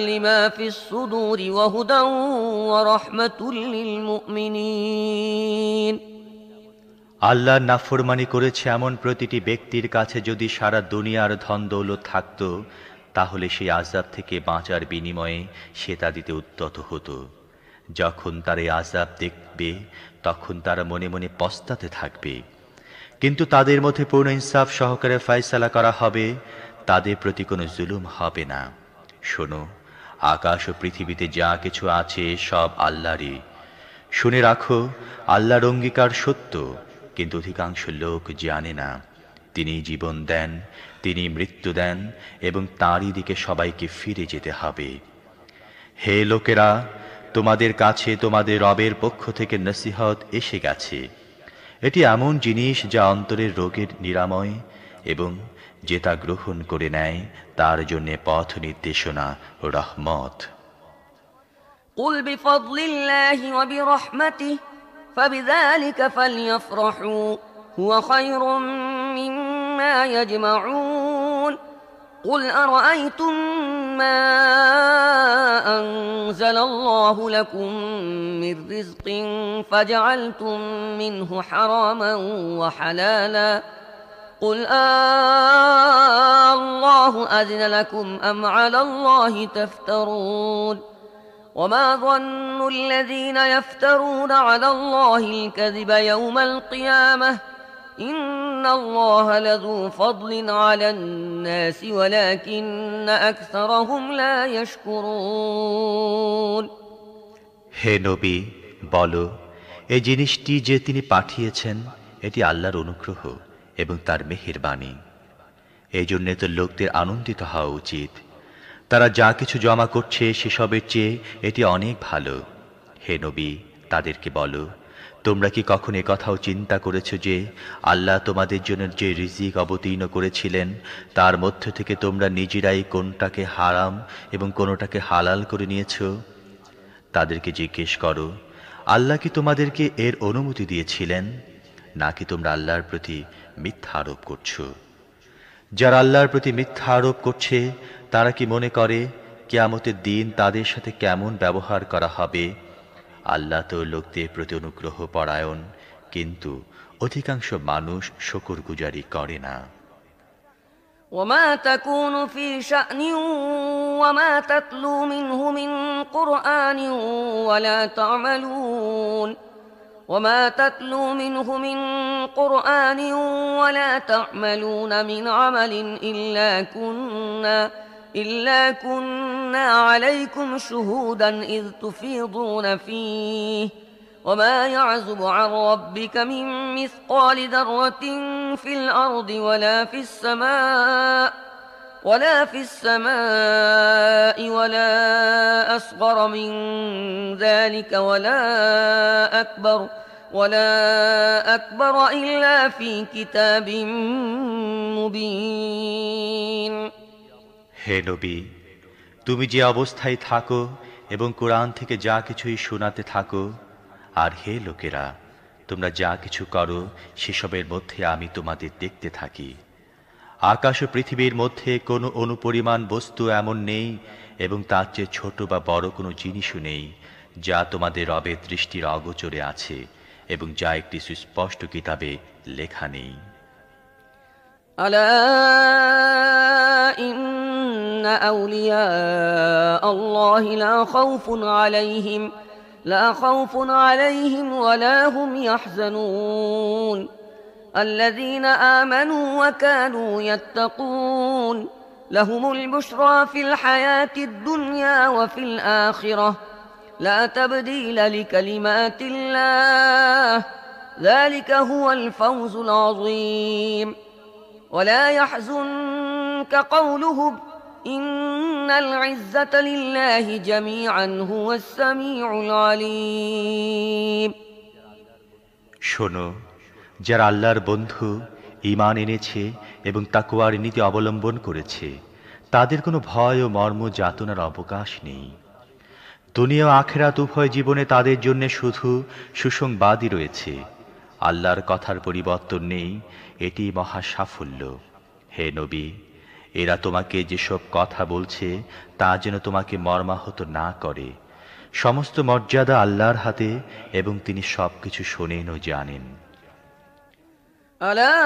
لما في الصدور وهدى ورحمة للمؤمنين আল্লাহর নাফরমানি করেছে এমন প্রতিটি ব্যক্তির কাছে যদি সারা দুনিয়ার ধন দৌলত থাকত, তাহলে সেই আযাব থেকে বাঁচার বিনিময়ে সে তা দিতে উদ্যত হতো। যখন তারা এই আযাব দেখবে তখন তারা মনে মনে পস্তাতে থাকবে, কিন্তু তাদের মধ্যে পূর্ণ ইনসাফ সহকারে ফয়সালা করা হবে, তাদের প্রতি কোনো জুলুম হবে না। শোনো, আকাশ ও পৃথিবীতে যা কিছু আছে সব আল্লাহরই। শুনে রাখো, আল্লাহর অঙ্গীকার সত্য, কিন্তু অধিকাংশ লোক জানে না। তিনি জীবন দেন, তিনি মৃত্যু দেন এবং তাঁরই দিকে সবাইকে ফিরে যেতে হবে। হে লোকেরা, তোমাদের কাছে তোমাদের রবের পক্ষ থেকে নসিহত এসে গেছে। এটি এমন জিনিস যা অন্তরের রোগের নিরাময় এবং যে তা গ্রহণ করে নেয় তার জন্য পথ নির্দেশনা ও রহমত। قل بفضل الله وبرحمته فبذلك فليفرحوا هو خير مما يجمعون قل أرأيتم ما أنزل الله لكم من رزق فجعلتم منه حراما وحلالا قل الله أذن لكم أم على الله تفترون وما ظن الذين يفترون على الله الكذب يوم القيامة إن الله لذو فضل على الناس ولكن أكثرهم لا يشكرون হে নবী বলো, এই জিনিসটি যে তিনি পাঠিয়েছেন এটি আল্লাহর অনুগ্রহ এবং তার মেহেরবানি। এই জন্যে তো লোকদের আনন্দিত হওয়া উচিত। তারা যা কিছু জমা করছে সেসবের চেয়ে এটি অনেক ভালো। হে নবী, তাদেরকে বলো, তোমরা কি কখনো কথাও চিন্তা করেছ যে আল্লাহ তোমাদের জন্য যে রিজিক অবতীর্ণ করেছিলেন তার মধ্য থেকে তোমরা নিজেরাই কোনটাকে হারাম এবং কোনটাকে হালাল করে নিয়েছ? তাদেরকে জিজ্ঞেস করো, আল্লাহ কি তোমাদেরকে এর অনুমতি দিয়েছিলেন, নাকি তোমরা আল্লাহর প্রতি মিথ্যা আরোপ করছো? যারা আল্লাহর প্রতি মিথ্যা আরোপ করছে তারা কি মনে করে কিয়ামতের দিন তাদের সাথে কেমন ব্যবহার করা হবে? আল্লাহ তো লোকদের প্রতি অনুগ্রহ পরায়ণ, কিন্তু অধিকাংশ মানুষ শুকরগুজারি করে না। وما تكون في شأن وما تتلو منه من قرآن ولا تعملون وما تتلو منه من قرآن ولا تعملون من عمل إلا كنا عليكم شهودا إذ تفيضون فيه وما يعزب عن ربك من مثقال ذرة في الأرض ولا في السماء ولا أصغر من ذلك ولا أكبر إلا في كتاب مبين হে নবী, তুমি যে অবস্থায় থাকো এবং কোরআন থেকে যা কিছুই শোনাতে থাকো, আর হে লোকেরা, তোমরা যা কিছু করো সেসবের মধ্যে আমি তোমাদের দেখতে থাকি। আকাশ ও পৃথিবীর মধ্যে কোনো অনুপরিমাণ বস্তু এমন নেই এবং তার চেয়ে ছোট বা বড় কোনো জিনিসও নেই যা তোমাদের রবের দৃষ্টির অগোচরে আছে এবং যা একটি সুস্পষ্ট কিতাবে লেখা নেই। ألا إن أولياء الله لا خوف عليهم ولا هم يحزنون الذين آمنوا وكانوا يتقون لهم البشرى في الحياة الدنيا وفي الآخرة لا تبديل لكلمات الله ذلك هو الفوز العظيم ولا يحزنك قولهم إن العزة لله جميعا هو السميع العليم শোনো, যারা আল্লাহর বন্ধু, ঈমান এনেছে এবং তাকওয়ার নীতি অবলম্বন করেছে, তাদের কোনো ভয় ও মর্ম যাতনার অবকাশ নেই। দুনিয়া ও আখিরাত উভয় জীবনে তাদের জন্য শুধু সুসংবাদই রয়েছে। আল্লাহর কথার পরিবর্তন নেই, এটি মহা সাফল্য। হে নবী, এরা তোমাকে যেসব কথা বলছে তা যেন তোমাকে মর্মাহত না করে। সমস্ত মর্যাদা আল্লাহর হাতে এবং তিনি সবকিছু শোনেন ও জানেন। ألا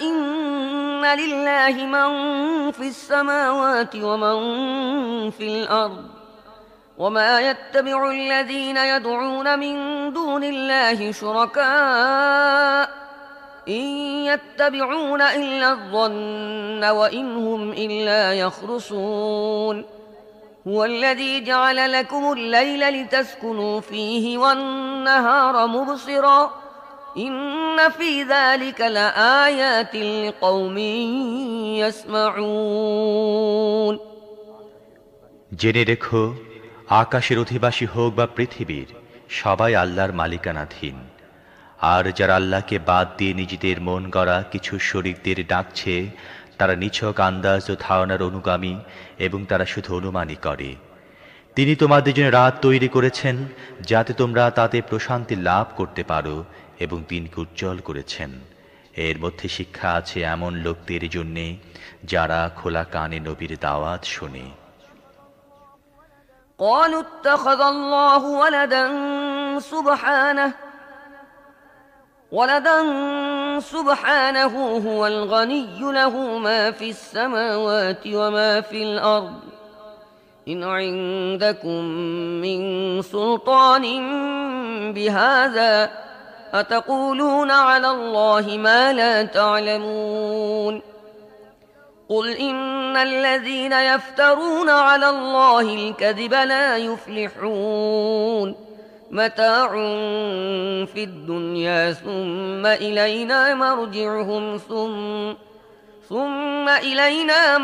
إن لله من في السماوات ومن في الأرض وما يتبع الذين يدعون من دون الله شركاء إن يتبعون إلا الظن وإن هم إلا يخرصون هو الذي جعل لكم الليل لتسكنوا فيه والنهار مبصرا إن في ذلك لآيات لقوم يسمعون জেনে রেখো, আকাশের অধিবাসী হোক বা পৃথিবীর, সবাই আল্লাহর মালিকানাধীন। আর যারা আল্লাহকে বাদ দিয়ে নিজেদের মন গড়া কিছু শরীকদের ডাকছে, তারা নিছক আন্দাজ ও ধারণার অনুগামী এবং তারা শুধু অনুমানই করে। তিনি তোমাদের জন্য রাত তৈরি করেছেন যাতে তোমরা তাতে প্রশান্তি লাভ করতে পারো, এবং দিনকে উজ্জ্বল করেছেন। এর মধ্যে শিক্ষা আছে এমন লোকদের জন্যে যারা খোলা কানে নবীর দাওয়াত শোনে। قالوا اتخذ الله ولدا سبحانه هو الغني له ما في السماوات وما في الأرض إن عندكم من سلطان بهذا أتقولون على الله ما لا تعلمون قل إن الذين يفترون على الله الكذب لا يفلحون متاع في الدنيا ثم إلينا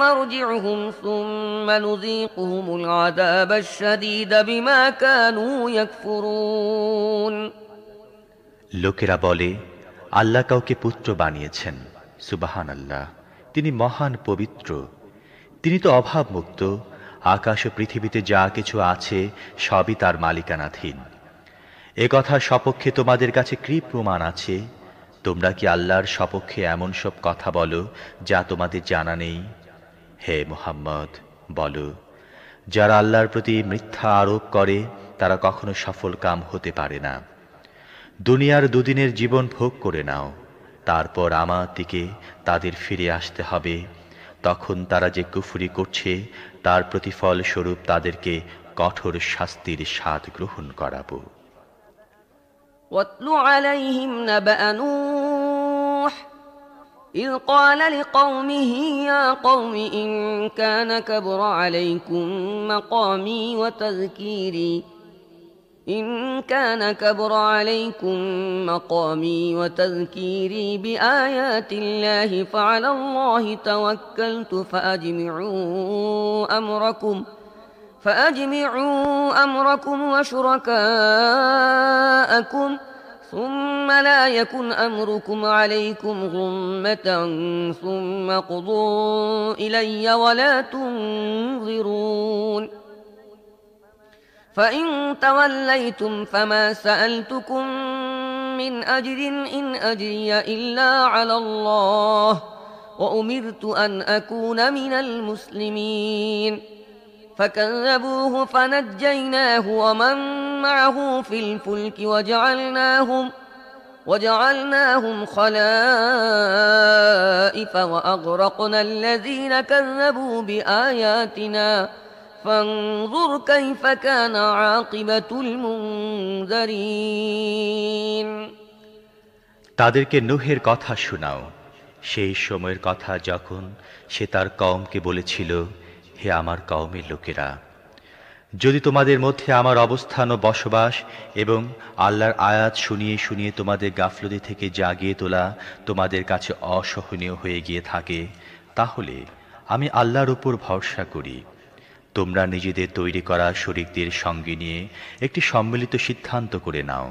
مرجعهم ثم نذيقهم العذاب الشديد بما كانوا يكفرون লোকেরা বলে, আল্লাহ কাউকে পুত্র বানিয়েছেন। সুবহানাল্লাহ, তিনি মহান পবিত্র। তিনি তো অভাবমুক্ত। আকাশ ও পৃথিবীতে যা কিছু আছে সবই তার মালিকানাধীন। এ কথার সপক্ষে তোমাদের কাছে কি প্রমাণ আছে? তোমরা কি আল্লাহর সপক্ষে এমন সব কথা বলো যা তোমাদের জানা নেই? হে মুহাম্মদ, বলো, যারা আল্লাহর প্রতি মিথ্যা আরোপ করে তারা কখনো সফল কাম হতে পারে না। দুনিয়ার দুদিনের জীবন ভোগ করে নাও, তারপর আমার দিকে তাদের ফিরে আসতে হবে। তখন তারা যে কুফরি করছে তার প্রতিফল স্বরূপ তাদেরকে কঠোর শাস্তির স্বাদ গ্রহণ করাবো। واتل عليهم نبأ نوح إذ قال لقومه يا قوم إن كان كبر عليكم مقامي وتذكيري بآيات الله فعلى الله توكلت فأجمعوا أمركم وشركاءكم ثم لا يكن أمركم عليكم غمة ثم قضوا إلي ولا تنظرون فإن توليتم فما سألتكم من أجر إن أجري إلا على الله وأمرت أن أكون من المسلمين فكذبوه فنجيناه ومن معه في الفلك وجعلناهم خلائف وأغرقنا الذين كذبوا بآياتنا فانظر كيف كان عاقبة المنذرين তাদেরকে নূহের কথা শোনাও, সেই সময়ের কথা যখন সে তার কওমকে বলেছিল, হে আমার কওমের লোকেরা, যদি তোমাদের মধ্যে আমার অবস্থান ও বসবাস এবং আল্লাহর আয়াত শুনিয়ে শুনিয়ে তোমাদের গাফলতি থেকে জাগিয়ে তোলা তোমাদের কাছে অসহনীয় হয়ে গিয়ে থাকে, তাহলে আমি আল্লাহর উপর ভরসা করি। তোমরা নিজেদের তৈরি করা শরীকদের সঙ্গে নিয়ে একটি সম্মিলিত সিদ্ধান্ত করে নাও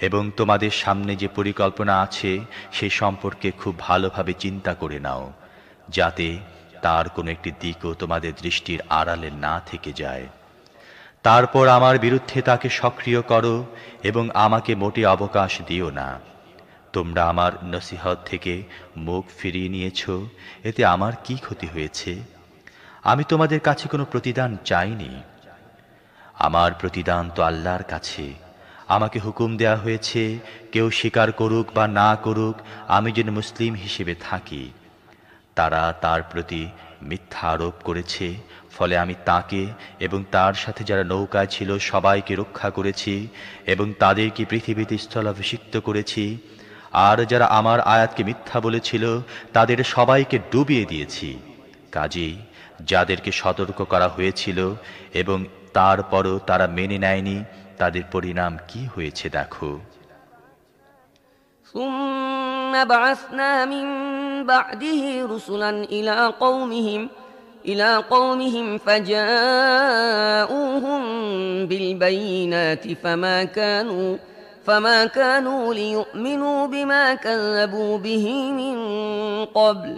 এবং তোমাদের সামনে যে পরিকল্পনা আছে সে সম্পর্কে খুব ভালোভাবে চিন্তা করে নাও, যাতে তার কোনো একটি দিকও তোমাদের দৃষ্টির আড়ালে না থেকে যায়। তারপর আমার বিরুদ্ধে তাকে সক্রিয় করো এবং আমাকে মোটে অবকাশ দিও না। তোমরা আমার নসিহত থেকে মুখ ফিরিয়ে নিয়েছ, এতে আমার কি ক্ষতি হয়েছে? আমি তোমাদের কাছে কোনো প্রতিদান চাইনি। আমার প্রতিদান তো আল্লাহর কাছে। আমাকে হুকুম দেয়া হয়েছে, কেউ স্বীকার করুক বা না করুক, আমি যেন মুসলিম হিসেবে থাকি। তারা তার প্রতি মিথ্যা আরোপ করেছে, ফলে আমি তাকে এবং তার সাথে যারা নৌকায় ছিল সবাইকে রক্ষা করেছি এবং তাদেরকে পৃথিবীতে স্থলাভিষিক্ত করেছি। আর যারা আমার আয়াতকে মিথ্যা বলেছিল তাদের সবাইকে ডুবিয়ে দিয়েছি। কাজেই যাদেরকে সতর্ক করা হয়েছিল এবং তারপরও তারা মেনে নেয়নি, তাদের পরিণাম কি হয়েছে দেখো। ثم بعثنا من بعده رسلا إلى قومهم فجاءوهم بالبينات فما كانوا ليؤمنوا بما كذبوا به من قبل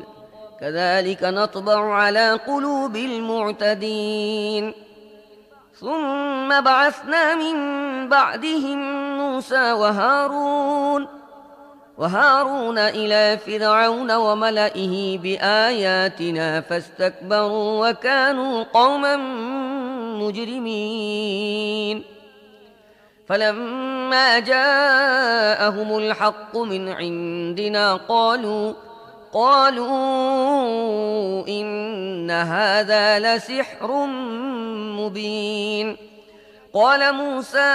كذلك نطبع على قلوب المعتدين ثم بعثنا من بعدهم موسى وهارون إلى فرعون وملئه بآياتنا فاستكبروا وكانوا قوما مجرمين فلما جاءهم الحق من عندنا قالوا إن هذا لسحر مبين قال موسى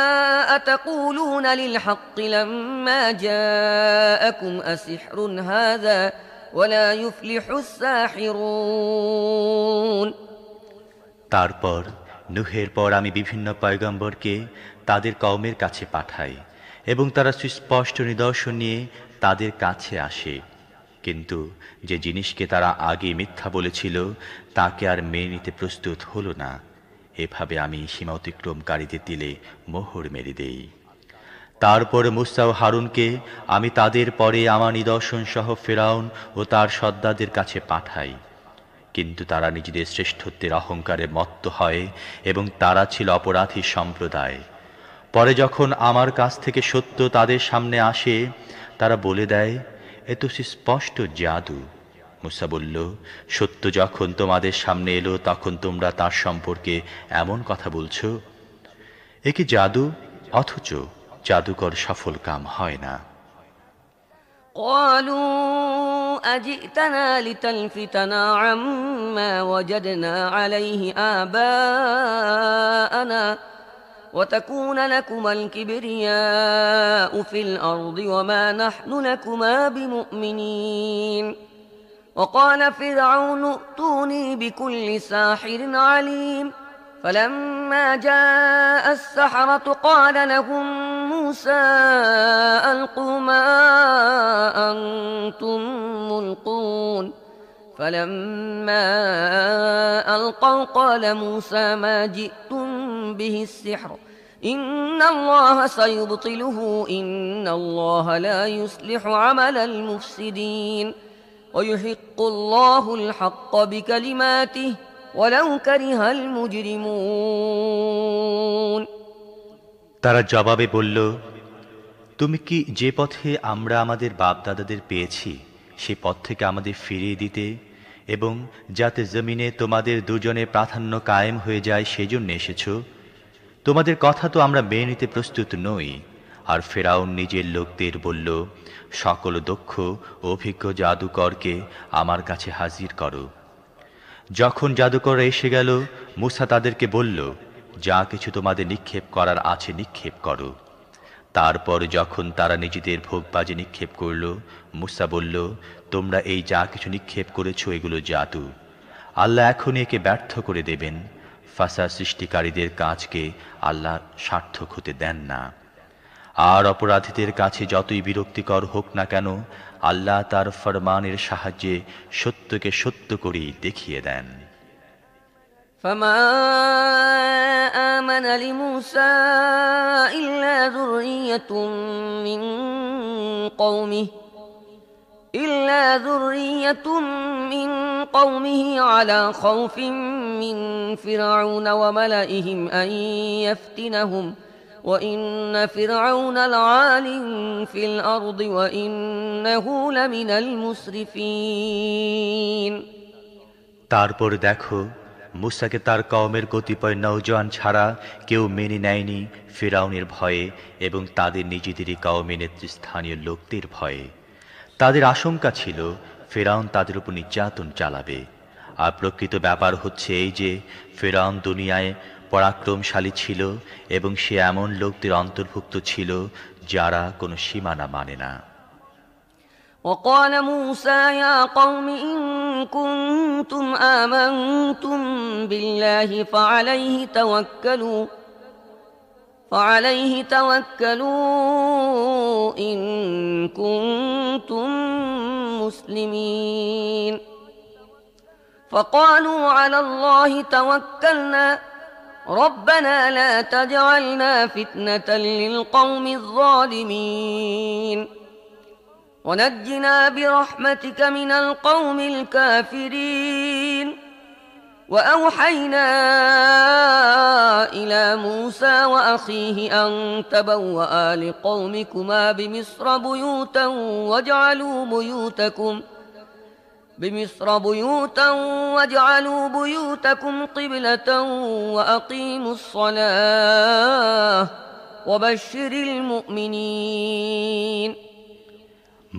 أتقولون للحق لما جاءكم أسحر هذا ولا يفلح الساحرون তারপর নূহের পর আমি বিভিন্ন পয়গম্বরকে তাদের কওমের কাছে পাঠাই এবং তারা সুস্পষ্ট নিদর্শন নিয়ে তাদের কাছে আসে, কিন্তু যে জিনিসকে তারা আগে মিথ্যা বলেছিল তাকে আর মেনে নিতে প্রস্তুত হলো না। এভাবে আমি সীমা অতিক্রমকারীদের দিলে মোহর মেরে দেই। তারপর মূসা ও হারুনকে আমি তাদের পরে আমার নিদর্শন সহ ফিরআউন ও তার সর্দারদের কাছে পাঠাই, কিন্তু তারা নিজেদের শ্রেষ্ঠত্বের অহংকারে মত্ত হয় এবং তারা ছিল অপরাধী সম্প্রদায়। পরে যখন আমার কাছ থেকে সত্য তাদের সামনে আসে তারা বলে দেয়, এ তো স্পষ্ট জাদু। মূসা বলল, সত্য যখন তোমাদের সামনে এলো তখন তোমরা তার সম্পর্কে এমন কথা বলছো? এ কি জাদু? অথচ জাদুকর সফল কাম হয় না। قالوا أجئتنا لتلفتنا عما وجدنا عليه آباءنا وتكون لكما الكبرياء في الأرض وما نحن لكما بمؤمنين وقال فرعون ائتوني بكل ساحر عليم فلما جاء السحرة قال لهم موسى ألقوا ما أنتم ملقون فلما ألقوا قال موسى ما جئتم به السحر إن الله سيبطله إن الله لا يصلح عمل المفسدين ويحق الله الحق بكلماته ولو كره المجرمون তারা জবাবে বলল, তুমি কি যে পথে আমরা আমাদের বাপ দাদাদের পেয়েছি সে পথ থেকে আমাদের ফিরিয়ে দিতে এবং যাতে জমিনে তোমাদের দুজনে প্রাধান্য কায়েম হয়ে যায় সেজন্য এসেছো? তোমাদের কথা তো আমরা মেনে নিতে প্রস্তুত নই। আর ফেরাউন নিজের লোকদের বলল, সকল দক্ষ ও অভিজ্ঞ জাদুকরকে আমার কাছে হাজির করো। যখন জাদুকররা এসে গেল মূসা তাদেরকে বলল, যা কিছু তোমাদের নিক্ষেপ করার আছে নিক্ষেপ করো। তারপর যখন তারা নিজেদের ভোগবাজি নিক্ষেপ করল, মূসা বলল, তোমরা এই যা কিছু নিক্ষেপ করেছো এগুলো জাদু। আল্লাহ এখনই একে ব্যর্থ করে দেবেন। ফাসাদ সৃষ্টিকারীদের কাজকে আল্লাহ সার্থক হতে দেন না। আর অপরাধীদের কাছে যতই বিরক্তিকর হোক না কেন, আল্লাহ তার ফরমানের সাহায্যে সত্যকে সত্য করেই দেখিয়ে দেন। فما آمن لموسى إلا ذرية من قومه على خوف من فرعون وملئهم أن يفتنهم وإن فرعون لعال في الأرض وإنه لمن المسرفين তারপর দেখো, মূসাকে তার কওমের কতিপয় নওজোয়ান ছাড়া কেউ মেনে নেয়নি ফিরআউনের ভয়ে এবং তাদের নিজেদেরই কওমের নেতৃস্থানীয় লোকদের ভয়ে। তাদের আশঙ্কা ছিল ফিরআউন তাদের উপর নির্যাতন চালাবে। আর প্রকৃত ব্যাপার হচ্ছে এই যে ফিরআউন দুনিয়ায় পরাক্রমশালী ছিল এবং সে এমন লোকদের অন্তর্ভুক্ত ছিল যারা কোনো সীমানা মানে না। وقال موسى يا قوم إن كنتم آمنتم بالله فعليه توكلوا إن كنتم مسلمين فقالوا على الله توكلنا ربنا لا تجعلنا فتنة للقوم الظالمين ونجنا برحمتك من القوم الكافرين وأوحينا إلى موسى وأخيه أن تبوأ لقومكما بمصر واجعلوا بيوتكم قبلة وأقيموا الصلاة وبشر المؤمنين।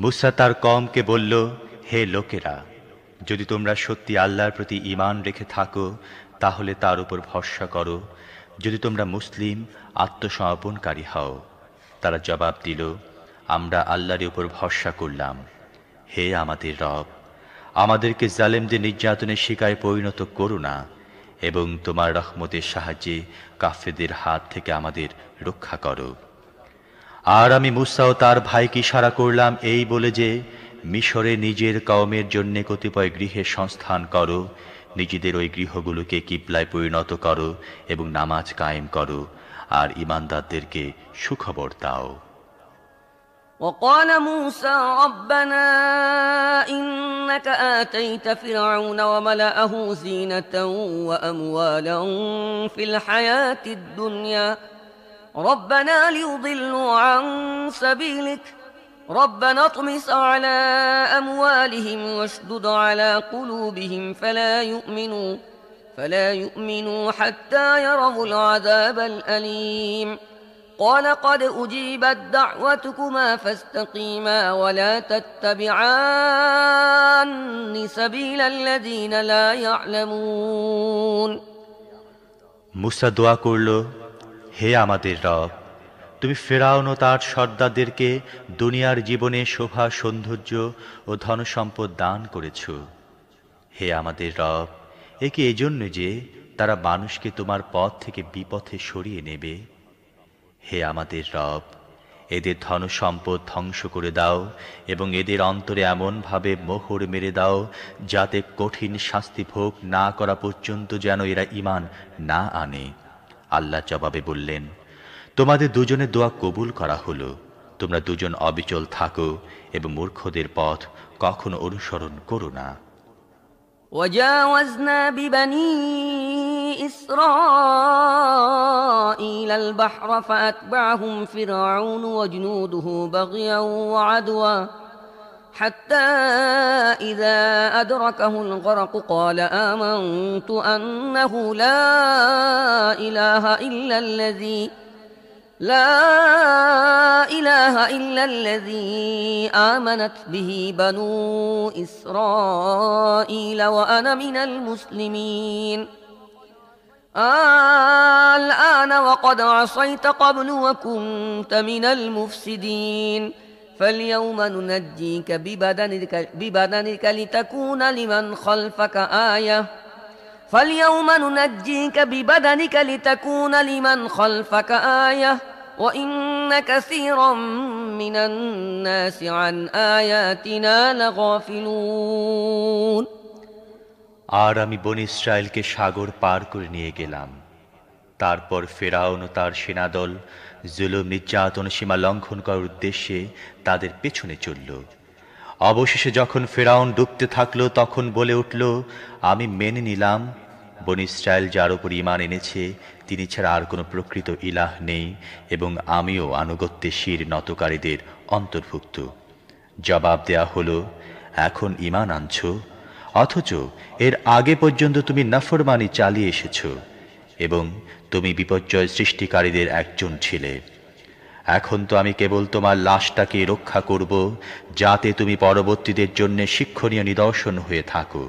মুসা তার কওমকে বলল, হে লোকেরা, যদি তোমরা সত্যি আল্লাহর প্রতি ঈমান রেখে থাকো তাহলে তার উপর ভরসা করো, যদি তোমরা মুসলিম আত্মসমর্পণকারী হও। তারা জবাব দিল, আমরা আল্লাহর উপর ভরসা করলাম। হে আমাদের রব, আমাদেরকে জালেমদের নির্যাতনের শিকারে পরিণত করো না এবং তোমার রহমতের সাহায্যে কাফেরদের হাত থেকে আমাদের রক্ষা করো। আর আমি মুসা ও তার ভাইকে ইশারা করলাম এই বলে যে, মিশরে নিজের কওমের জন্য কতিপয় গৃহের সংস্থান করো, নিজেদের ওই গৃহগুলোকে কিবলায় পরিণত করো এবং নামাজ কায়েম করো, আর ঈমানদারদেরকে সুখবর দাও। وقال موسى ربنا إنك آتيت فرعون وملأه زينة وأموالا في الحياة الدنيا ربنا ليضلوا عن سبيلك ربنا اطمس على أموالهم واشدد على قلوبهم فلا يؤمنوا حتى يروا العذاب الأليم قال قد أجيبت دعوتكما فاستقيما ولا تتبعان سبيل الذين لا يعلمون। মুসা দোয়া করল, হে আমাদের রব, তুমি ফেরাউন ও তার সর্দারদেরকে দুনিয়ার জীবনে শোভা সৌন্দর্য ও ধনসম্পদ দান করেছ। হে আমাদের রব, এ কি এজন্য যে তারা মানুষকে তোমার পথ থেকে বিপথে সরিয়ে নেবে? হে আমাদের রব, এদের ধনসম্পদ ধ্বংস করে দাও এবং এদের অন্তরে এমনভাবে মোহর মেরে দাও যাতে কঠিন শাস্তি ভোগ না করা পর্যন্ত যেন এরা ঈমান না আনে। আল্লাহ জবাবে বললেন, তোমাদের দুজনের দোয়া কবুল করা হলো। তোমরা দুজন অবিচল থাকো এবং মূর্খদের পথ কখনো অনুসরণ করো না। وجاوزنا ببني إسرائيل البحر فأتبعهم فرعون وجنوده بغيا وعدوا حتى إذا أدركه الغرق قال آمنت أنه لا إله إلا الذي آمنت به بنو إسرائيل وأنا من المسلمين الآن وقد عصيت قبل وكنت من المفسدين فاليوم ننجيك ببدنك لتكون لمن خلفك آية وإن كثيرا من الناس عن آياتنا لغافلون। আর আমি বনী ইসরায়েলকে সাগর পার করে নিয়ে গেলাম। তারপর ফেরাউন ও তার সেনাদল জুলুম নির্যাতন সীমা লঙ্ঘন করার উদ্দেশ্যে তাদের পেছনে চলল। অবশেষে যখন ফেরাউন ডুবতে থাকলো তখন বলে উঠল, আমি মেনে নিলাম বনী ইসরায়েল যার উপর ঈমান এনেছে তিনি ছাড়া আর কোনো প্রকৃত ইলাহ নেই এবং আমিও আনুগত্যে শির নতকারীদের অন্তর্ভুক্ত। জবাব দেয়া হলো, এখন ঈমান আনছো অথচ এর আগে পর্যন্ত তুমি নাফরমানি চালিয়ে এসেছো এবং তুমি বিপর্যয় সৃষ্টিকারীদের একজন ছিলে। এখন তো আমি কেবল তোমার লাশটাকে রক্ষা করব যাতে তুমি পরবর্তীদের জন্য শিক্ষণীয় নিদর্শন হয়ে থাকো,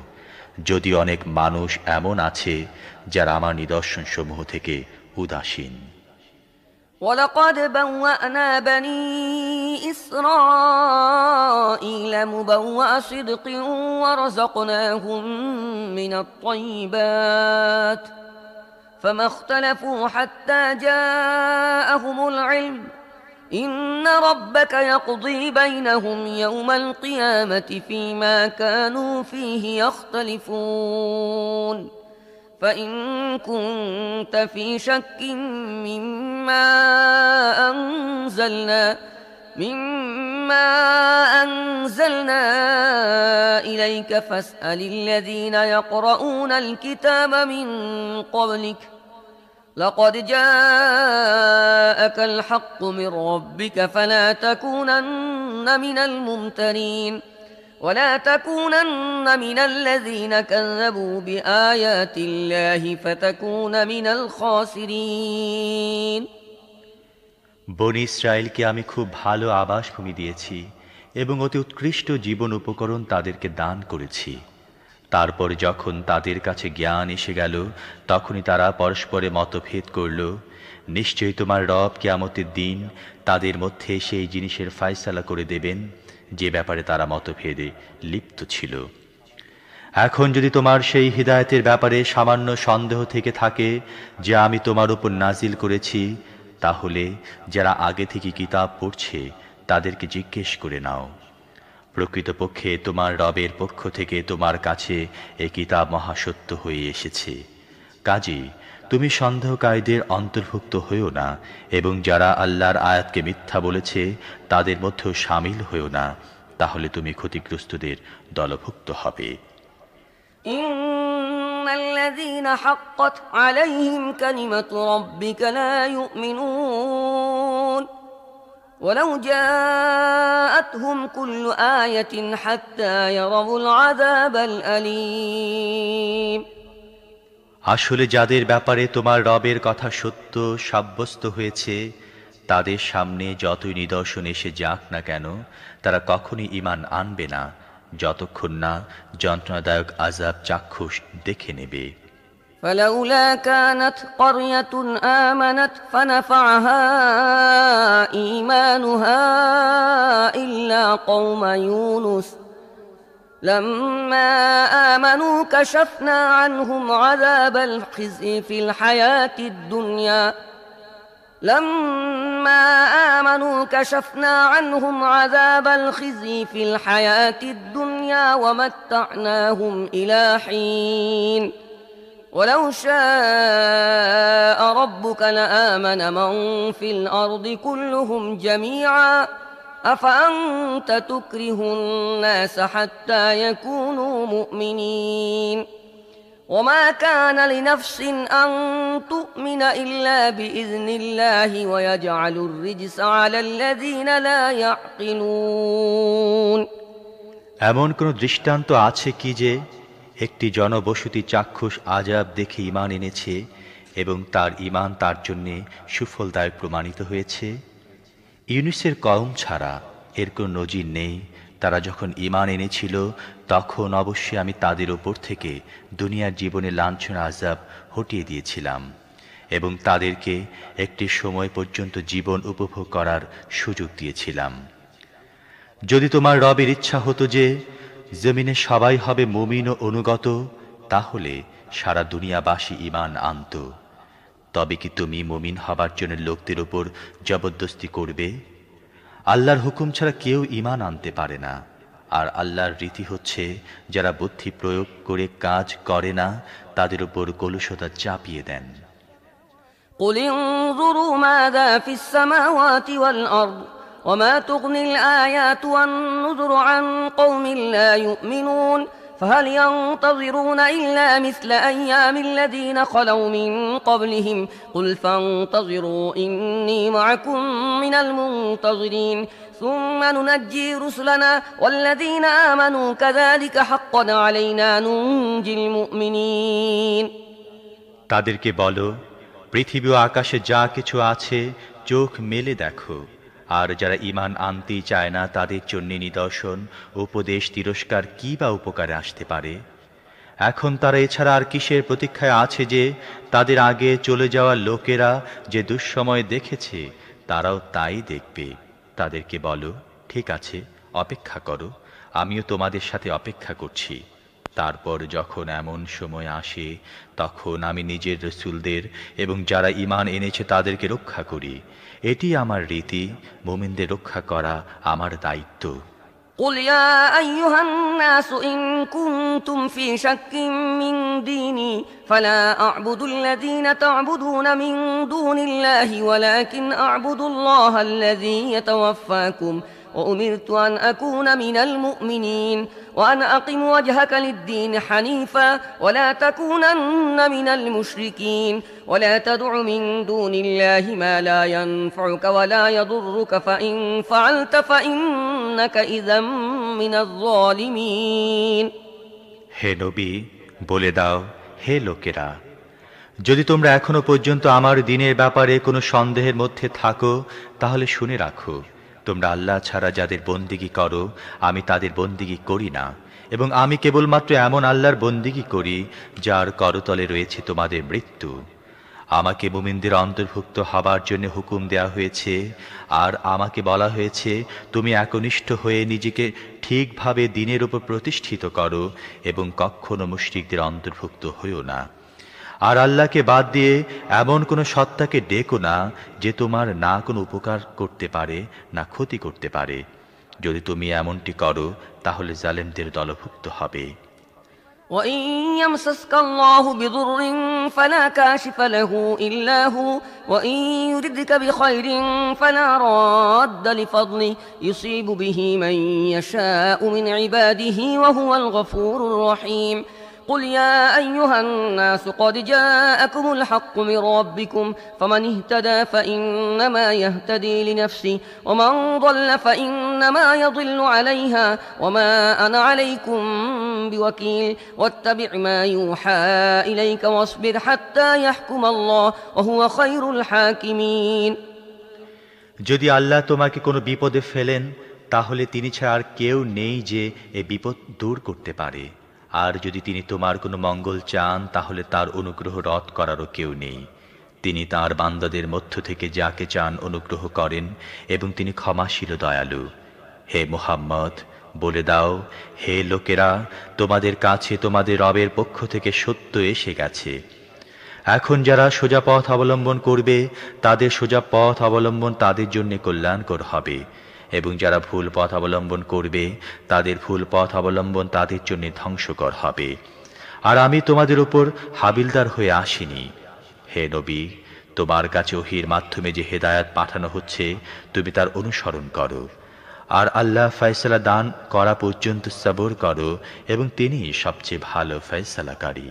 যদি অনেক মানুষ এমন আছে যারা আমার নিদর্শন সমূহ থেকে উদাসীন। ولقد بوأنا بني إسرائيل مبوأ صدق ورزقناهم من الطيبات فما اختلفوا حتى جاءهم العلم إن ربك يقضي بينهم يوم القيامة فيما كانوا فيه يختلفون فإن كنت في شك مما أنزلنا إليك فاسأل الذين يقرؤون الكتاب من قبلك لقد جاءك الحق من ربك فلا تكونن من الممترين ولا تكونن من الذين كذبوا بآيات الله فتكون من الخاسرين বনি ইসরায়েলকে আমি খুব ভালো আবাসভূমি দিয়েছি এবং অতি উৎকৃষ্ট জীবন উপকরণ তাদেরকে দান করেছি। তারপর যখন তাদের কাছে জ্ঞান এসে গেল তখনই তারা পরস্পরে মতভেদ করল। নিশ্চয়ই তোমার রব কিয়ামতের দিন তাদের মধ্যে সেই জিনিসের ফয়সালা করে দেবেন যে ব্যাপারে তারা মতভেদে লিপ্ত ছিল। এখন যদি তোমার সেই হিদায়াতের ব্যাপারে সামান্য সন্দেহ থেকে থাকে যে আমি তোমার উপর নাজিল করেছি, তাহলে যারা আগে থেকে কিতাব পড়ছে তাদেরকে জিজ্ঞেস করে নাও। প্রকৃতপক্ষে তোমার রবের পক্ষ থেকে তোমার কাছে এই কিতাব মহাসত্য হয়ে এসেছে। কাজেই তুমি সন্দেহকারীদের অন্তর্ভুক্ত হইও না এবং যারা আল্লাহর আয়াতকে মিথ্যা বলেছে তাদের মধ্যেও শামিল হইও না, তাহলে তুমি ক্ষতিগ্রস্তদের দলভুক্ত হবে। إن الذين حقت عليهم كلمة ربك لا يؤمنون ولو جاءتهم كل آية حتى يروا العذاب الأليم আসলে যাদের ব্যাপারে তোমার রবের কথা সত্য সাব্যস্ত হয়েছে তাদের সামনে যতই নিদর্শন এসে যাক না কেন তারা কখনই ঈমান আনবে না যতক্ষণ না যন্ত্রণাদায়ক আযাব চাক্ষুষ দেখে নেবে। فلولا كانت قرية آمنت فنفعها إيمانها إلا قوم يونس لما آمنوا كشفنا عنهم عذاب الخزي في الحياة الدنيا لما آمنوا كشفنا عنهم عذاب الخزي في الحياة الدنيا ومتعناهم إلى حين ولو شاء ربك لآمن من في الأرض كلهم جميعا أفأنت تكره الناس حتى يكونوا مؤمنين وما كان لنفس أن تؤمن إلا بإذن الله ويجعل الرجس على الذين لا يعقلون এমন কোন দৃষ্টান্ত আছে কি যে একটি জনবসতি চাক্ষুষ আযাব দেখে ঈমান এনেছে এবং তার ঈমান তার জন্য সুফলদায়ক প্রমাণিত হয়েছে? ইউনুসের কওম ছাড়া এর কোন নজির নেই। তারা যখন ঈমান এনেছিল তখন অবশ্যই আমি তাদের উপর থেকে দুনিয়ার জীবনে লাঞ্ছনা আযাব হটিয়ে দিয়েছিলাম এবং তাদেরকে একটি সময় পর্যন্ত জীবন উপভোগ করার সুযোগ দিয়েছিলাম। যদি তোমার রবের ইচ্ছা হতো যে জমিনে সবাই হবে মুমিন ও অনুগত, তাহলে সারা দুনিয়াবাসী ঈমান আনত। তবে কি তুমি মুমিন হবার জন্য লোকদের উপর জবরদস্তি করবে? আল্লাহর হুকুম ছাড়া কেউ ঈমান আনতে পারে না। আর আল্লাহর রীতি হচ্ছে যারা বুদ্ধি প্রয়োগ করে কাজ করে না তাদের উপর কলুষতা চাপিয়ে দেন। قل انظروا ماذا في السماوات والأرض وما تغني الآيات والنذر عن قوم لا يؤمنون فهل ينتظرون إلا مثل أيام الذين خلوا من قبلهم قل فانتظروا إني معكم من المنتظرين ثم ننجي رسلنا والذين آمنوا كذلك حقا علينا ننجي المؤمنين তাদেরকে বলো, পৃথিবী ও আকাশে যা কিছু আছে চোখ মেলে দেখো। আর যারা ঈমান আনতেই চায় না তাদের জন্য নিদর্শন উপদেশ তিরস্কার কি বা উপকারে আসতে পারে? এখন তারা এছাড়া আর কিসের প্রতীক্ষায় আছে যে তাদের আগে চলে যাওয়া লোকেরা যে দুঃসময় দেখেছে তারাও তাই দেখবে। তাদেরকে বলো, ঠিক আছে, অপেক্ষা করো, আমিও তোমাদের সাথে অপেক্ষা করছি। তারপর যখন এমন সময় আসে তখন আমি নিজের রাসূলদের এবং যারা ঈমান এনেছে তাদেরকে রক্ষা করি। এটি আমার রীতি, মুমিনদের রক্ষা করা আমার দায়িত্ব। قل يا أيها الناس إن كنتم في شك من ديني فلا أعبد الذين تعبدون من دون الله ولكن أعبد الله الذي يتوفاكم وأمرت أن أكون من المؤمنين وأن أقم وجهك للدين حنيفا ولا تكونن من المشركين ولا تدع من دون الله ما لا ينفعك ولا يضرك فإن فعلت فإنك إذا من الظالمين হে নবী, বলে দাও, হে লোকেরা, যদি তোমরা এখনো পর্যন্ত আমার দ্বীনের ব্যাপারে কোনো সন্দেহের মধ্যে থাকো, তাহলে শুনে রাখো, তোমরা আল্লাহ ছাড়া যাদের বন্দিগি করো আমি তাদের বন্দিগি করি না, এবং আমি কেবলমাত্র এমন আল্লাহর বন্দিগি করি যার করতলে রয়েছে তোমাদের মৃত্যু। আমাকে মুমিনদের অন্তর্ভুক্ত হবার জন্য হুকুম দেয়া হয়েছে, আর আমাকে বলা হয়েছে তুমি একনিষ্ঠ হয়ে নিজেকে ঠিকভাবে দ্বীনের উপর প্রতিষ্ঠিত করো এবং কখনো মুশরিকদের অন্তর্ভুক্ত হইও না। আর আল্লাহকে বাদ দিয়ে এমন কোনো সত্তাকে ডেকো না যে তোমার না কোনো উপকার করতে পারে না ক্ষতি করতে পারে। যদি তুমি এমনটি করো তাহলে জালেমদের দলভুক্ত হবে। وإن يمسسك الله بضر فلا كاشف له إلا هو وإن يردك بخير فلا راد لفضله يصيب به من يشاء من عباده وهو الغفور الرحيم قل يا أيها الناس قد جاءكم الحق من ربكم فمن اهتدى فإنما يهتدي لنفسه ومن ضل فإنما يضل عليها وما أنا عليكم بوكيل واتبع ما يوحى إليك واصبر حتى يحكم الله وهو خير الحاكمين যদি আল্লাহ তোমাকে কোনো বিপদে ফেলেন তাহলে তিনি ছাড়া আর কেউ নেই যে এই বিপদ দূর করতে পারে, আর যদি তিনি তোমার কোনো মঙ্গল চান তাহলে তার অনুগ্রহ রদ করারও কেউ নেই। তিনি তার বান্দাদের মধ্য থেকে যাকে চান অনুগ্রহ করেন এবং তিনি ক্ষমাশীল দয়ালু। হে মুহাম্মদ, বলে দাও, হে লোকেরা, তোমাদের কাছে তোমাদের রবের পক্ষ থেকে সত্য এসে গেছে। এখন যারা সোজা পথ অবলম্বন করবে তাদের সোজা পথ অবলম্বন তাদের জন্য কল্যাণকর হবে, এবং যারা ভুল পথ অবলম্বন করবে তাদের ভুল পথ অবলম্বন তাদের জন্য ধ্বংসকর হবে। আর আমি তোমাদের উপর হাবিলদার হয়ে আসিনি। হে নবী, তোমার কাছে ওহীর মাধ্যমে যে হেদায়াত পাঠানো হচ্ছে তুমি তার অনুসরণ করো, আর আল্লাহ ফয়সালা দান করা পর্যন্ত সবর করো, এবং তিনি সবচেয়ে ভালো ফয়সালাকারী।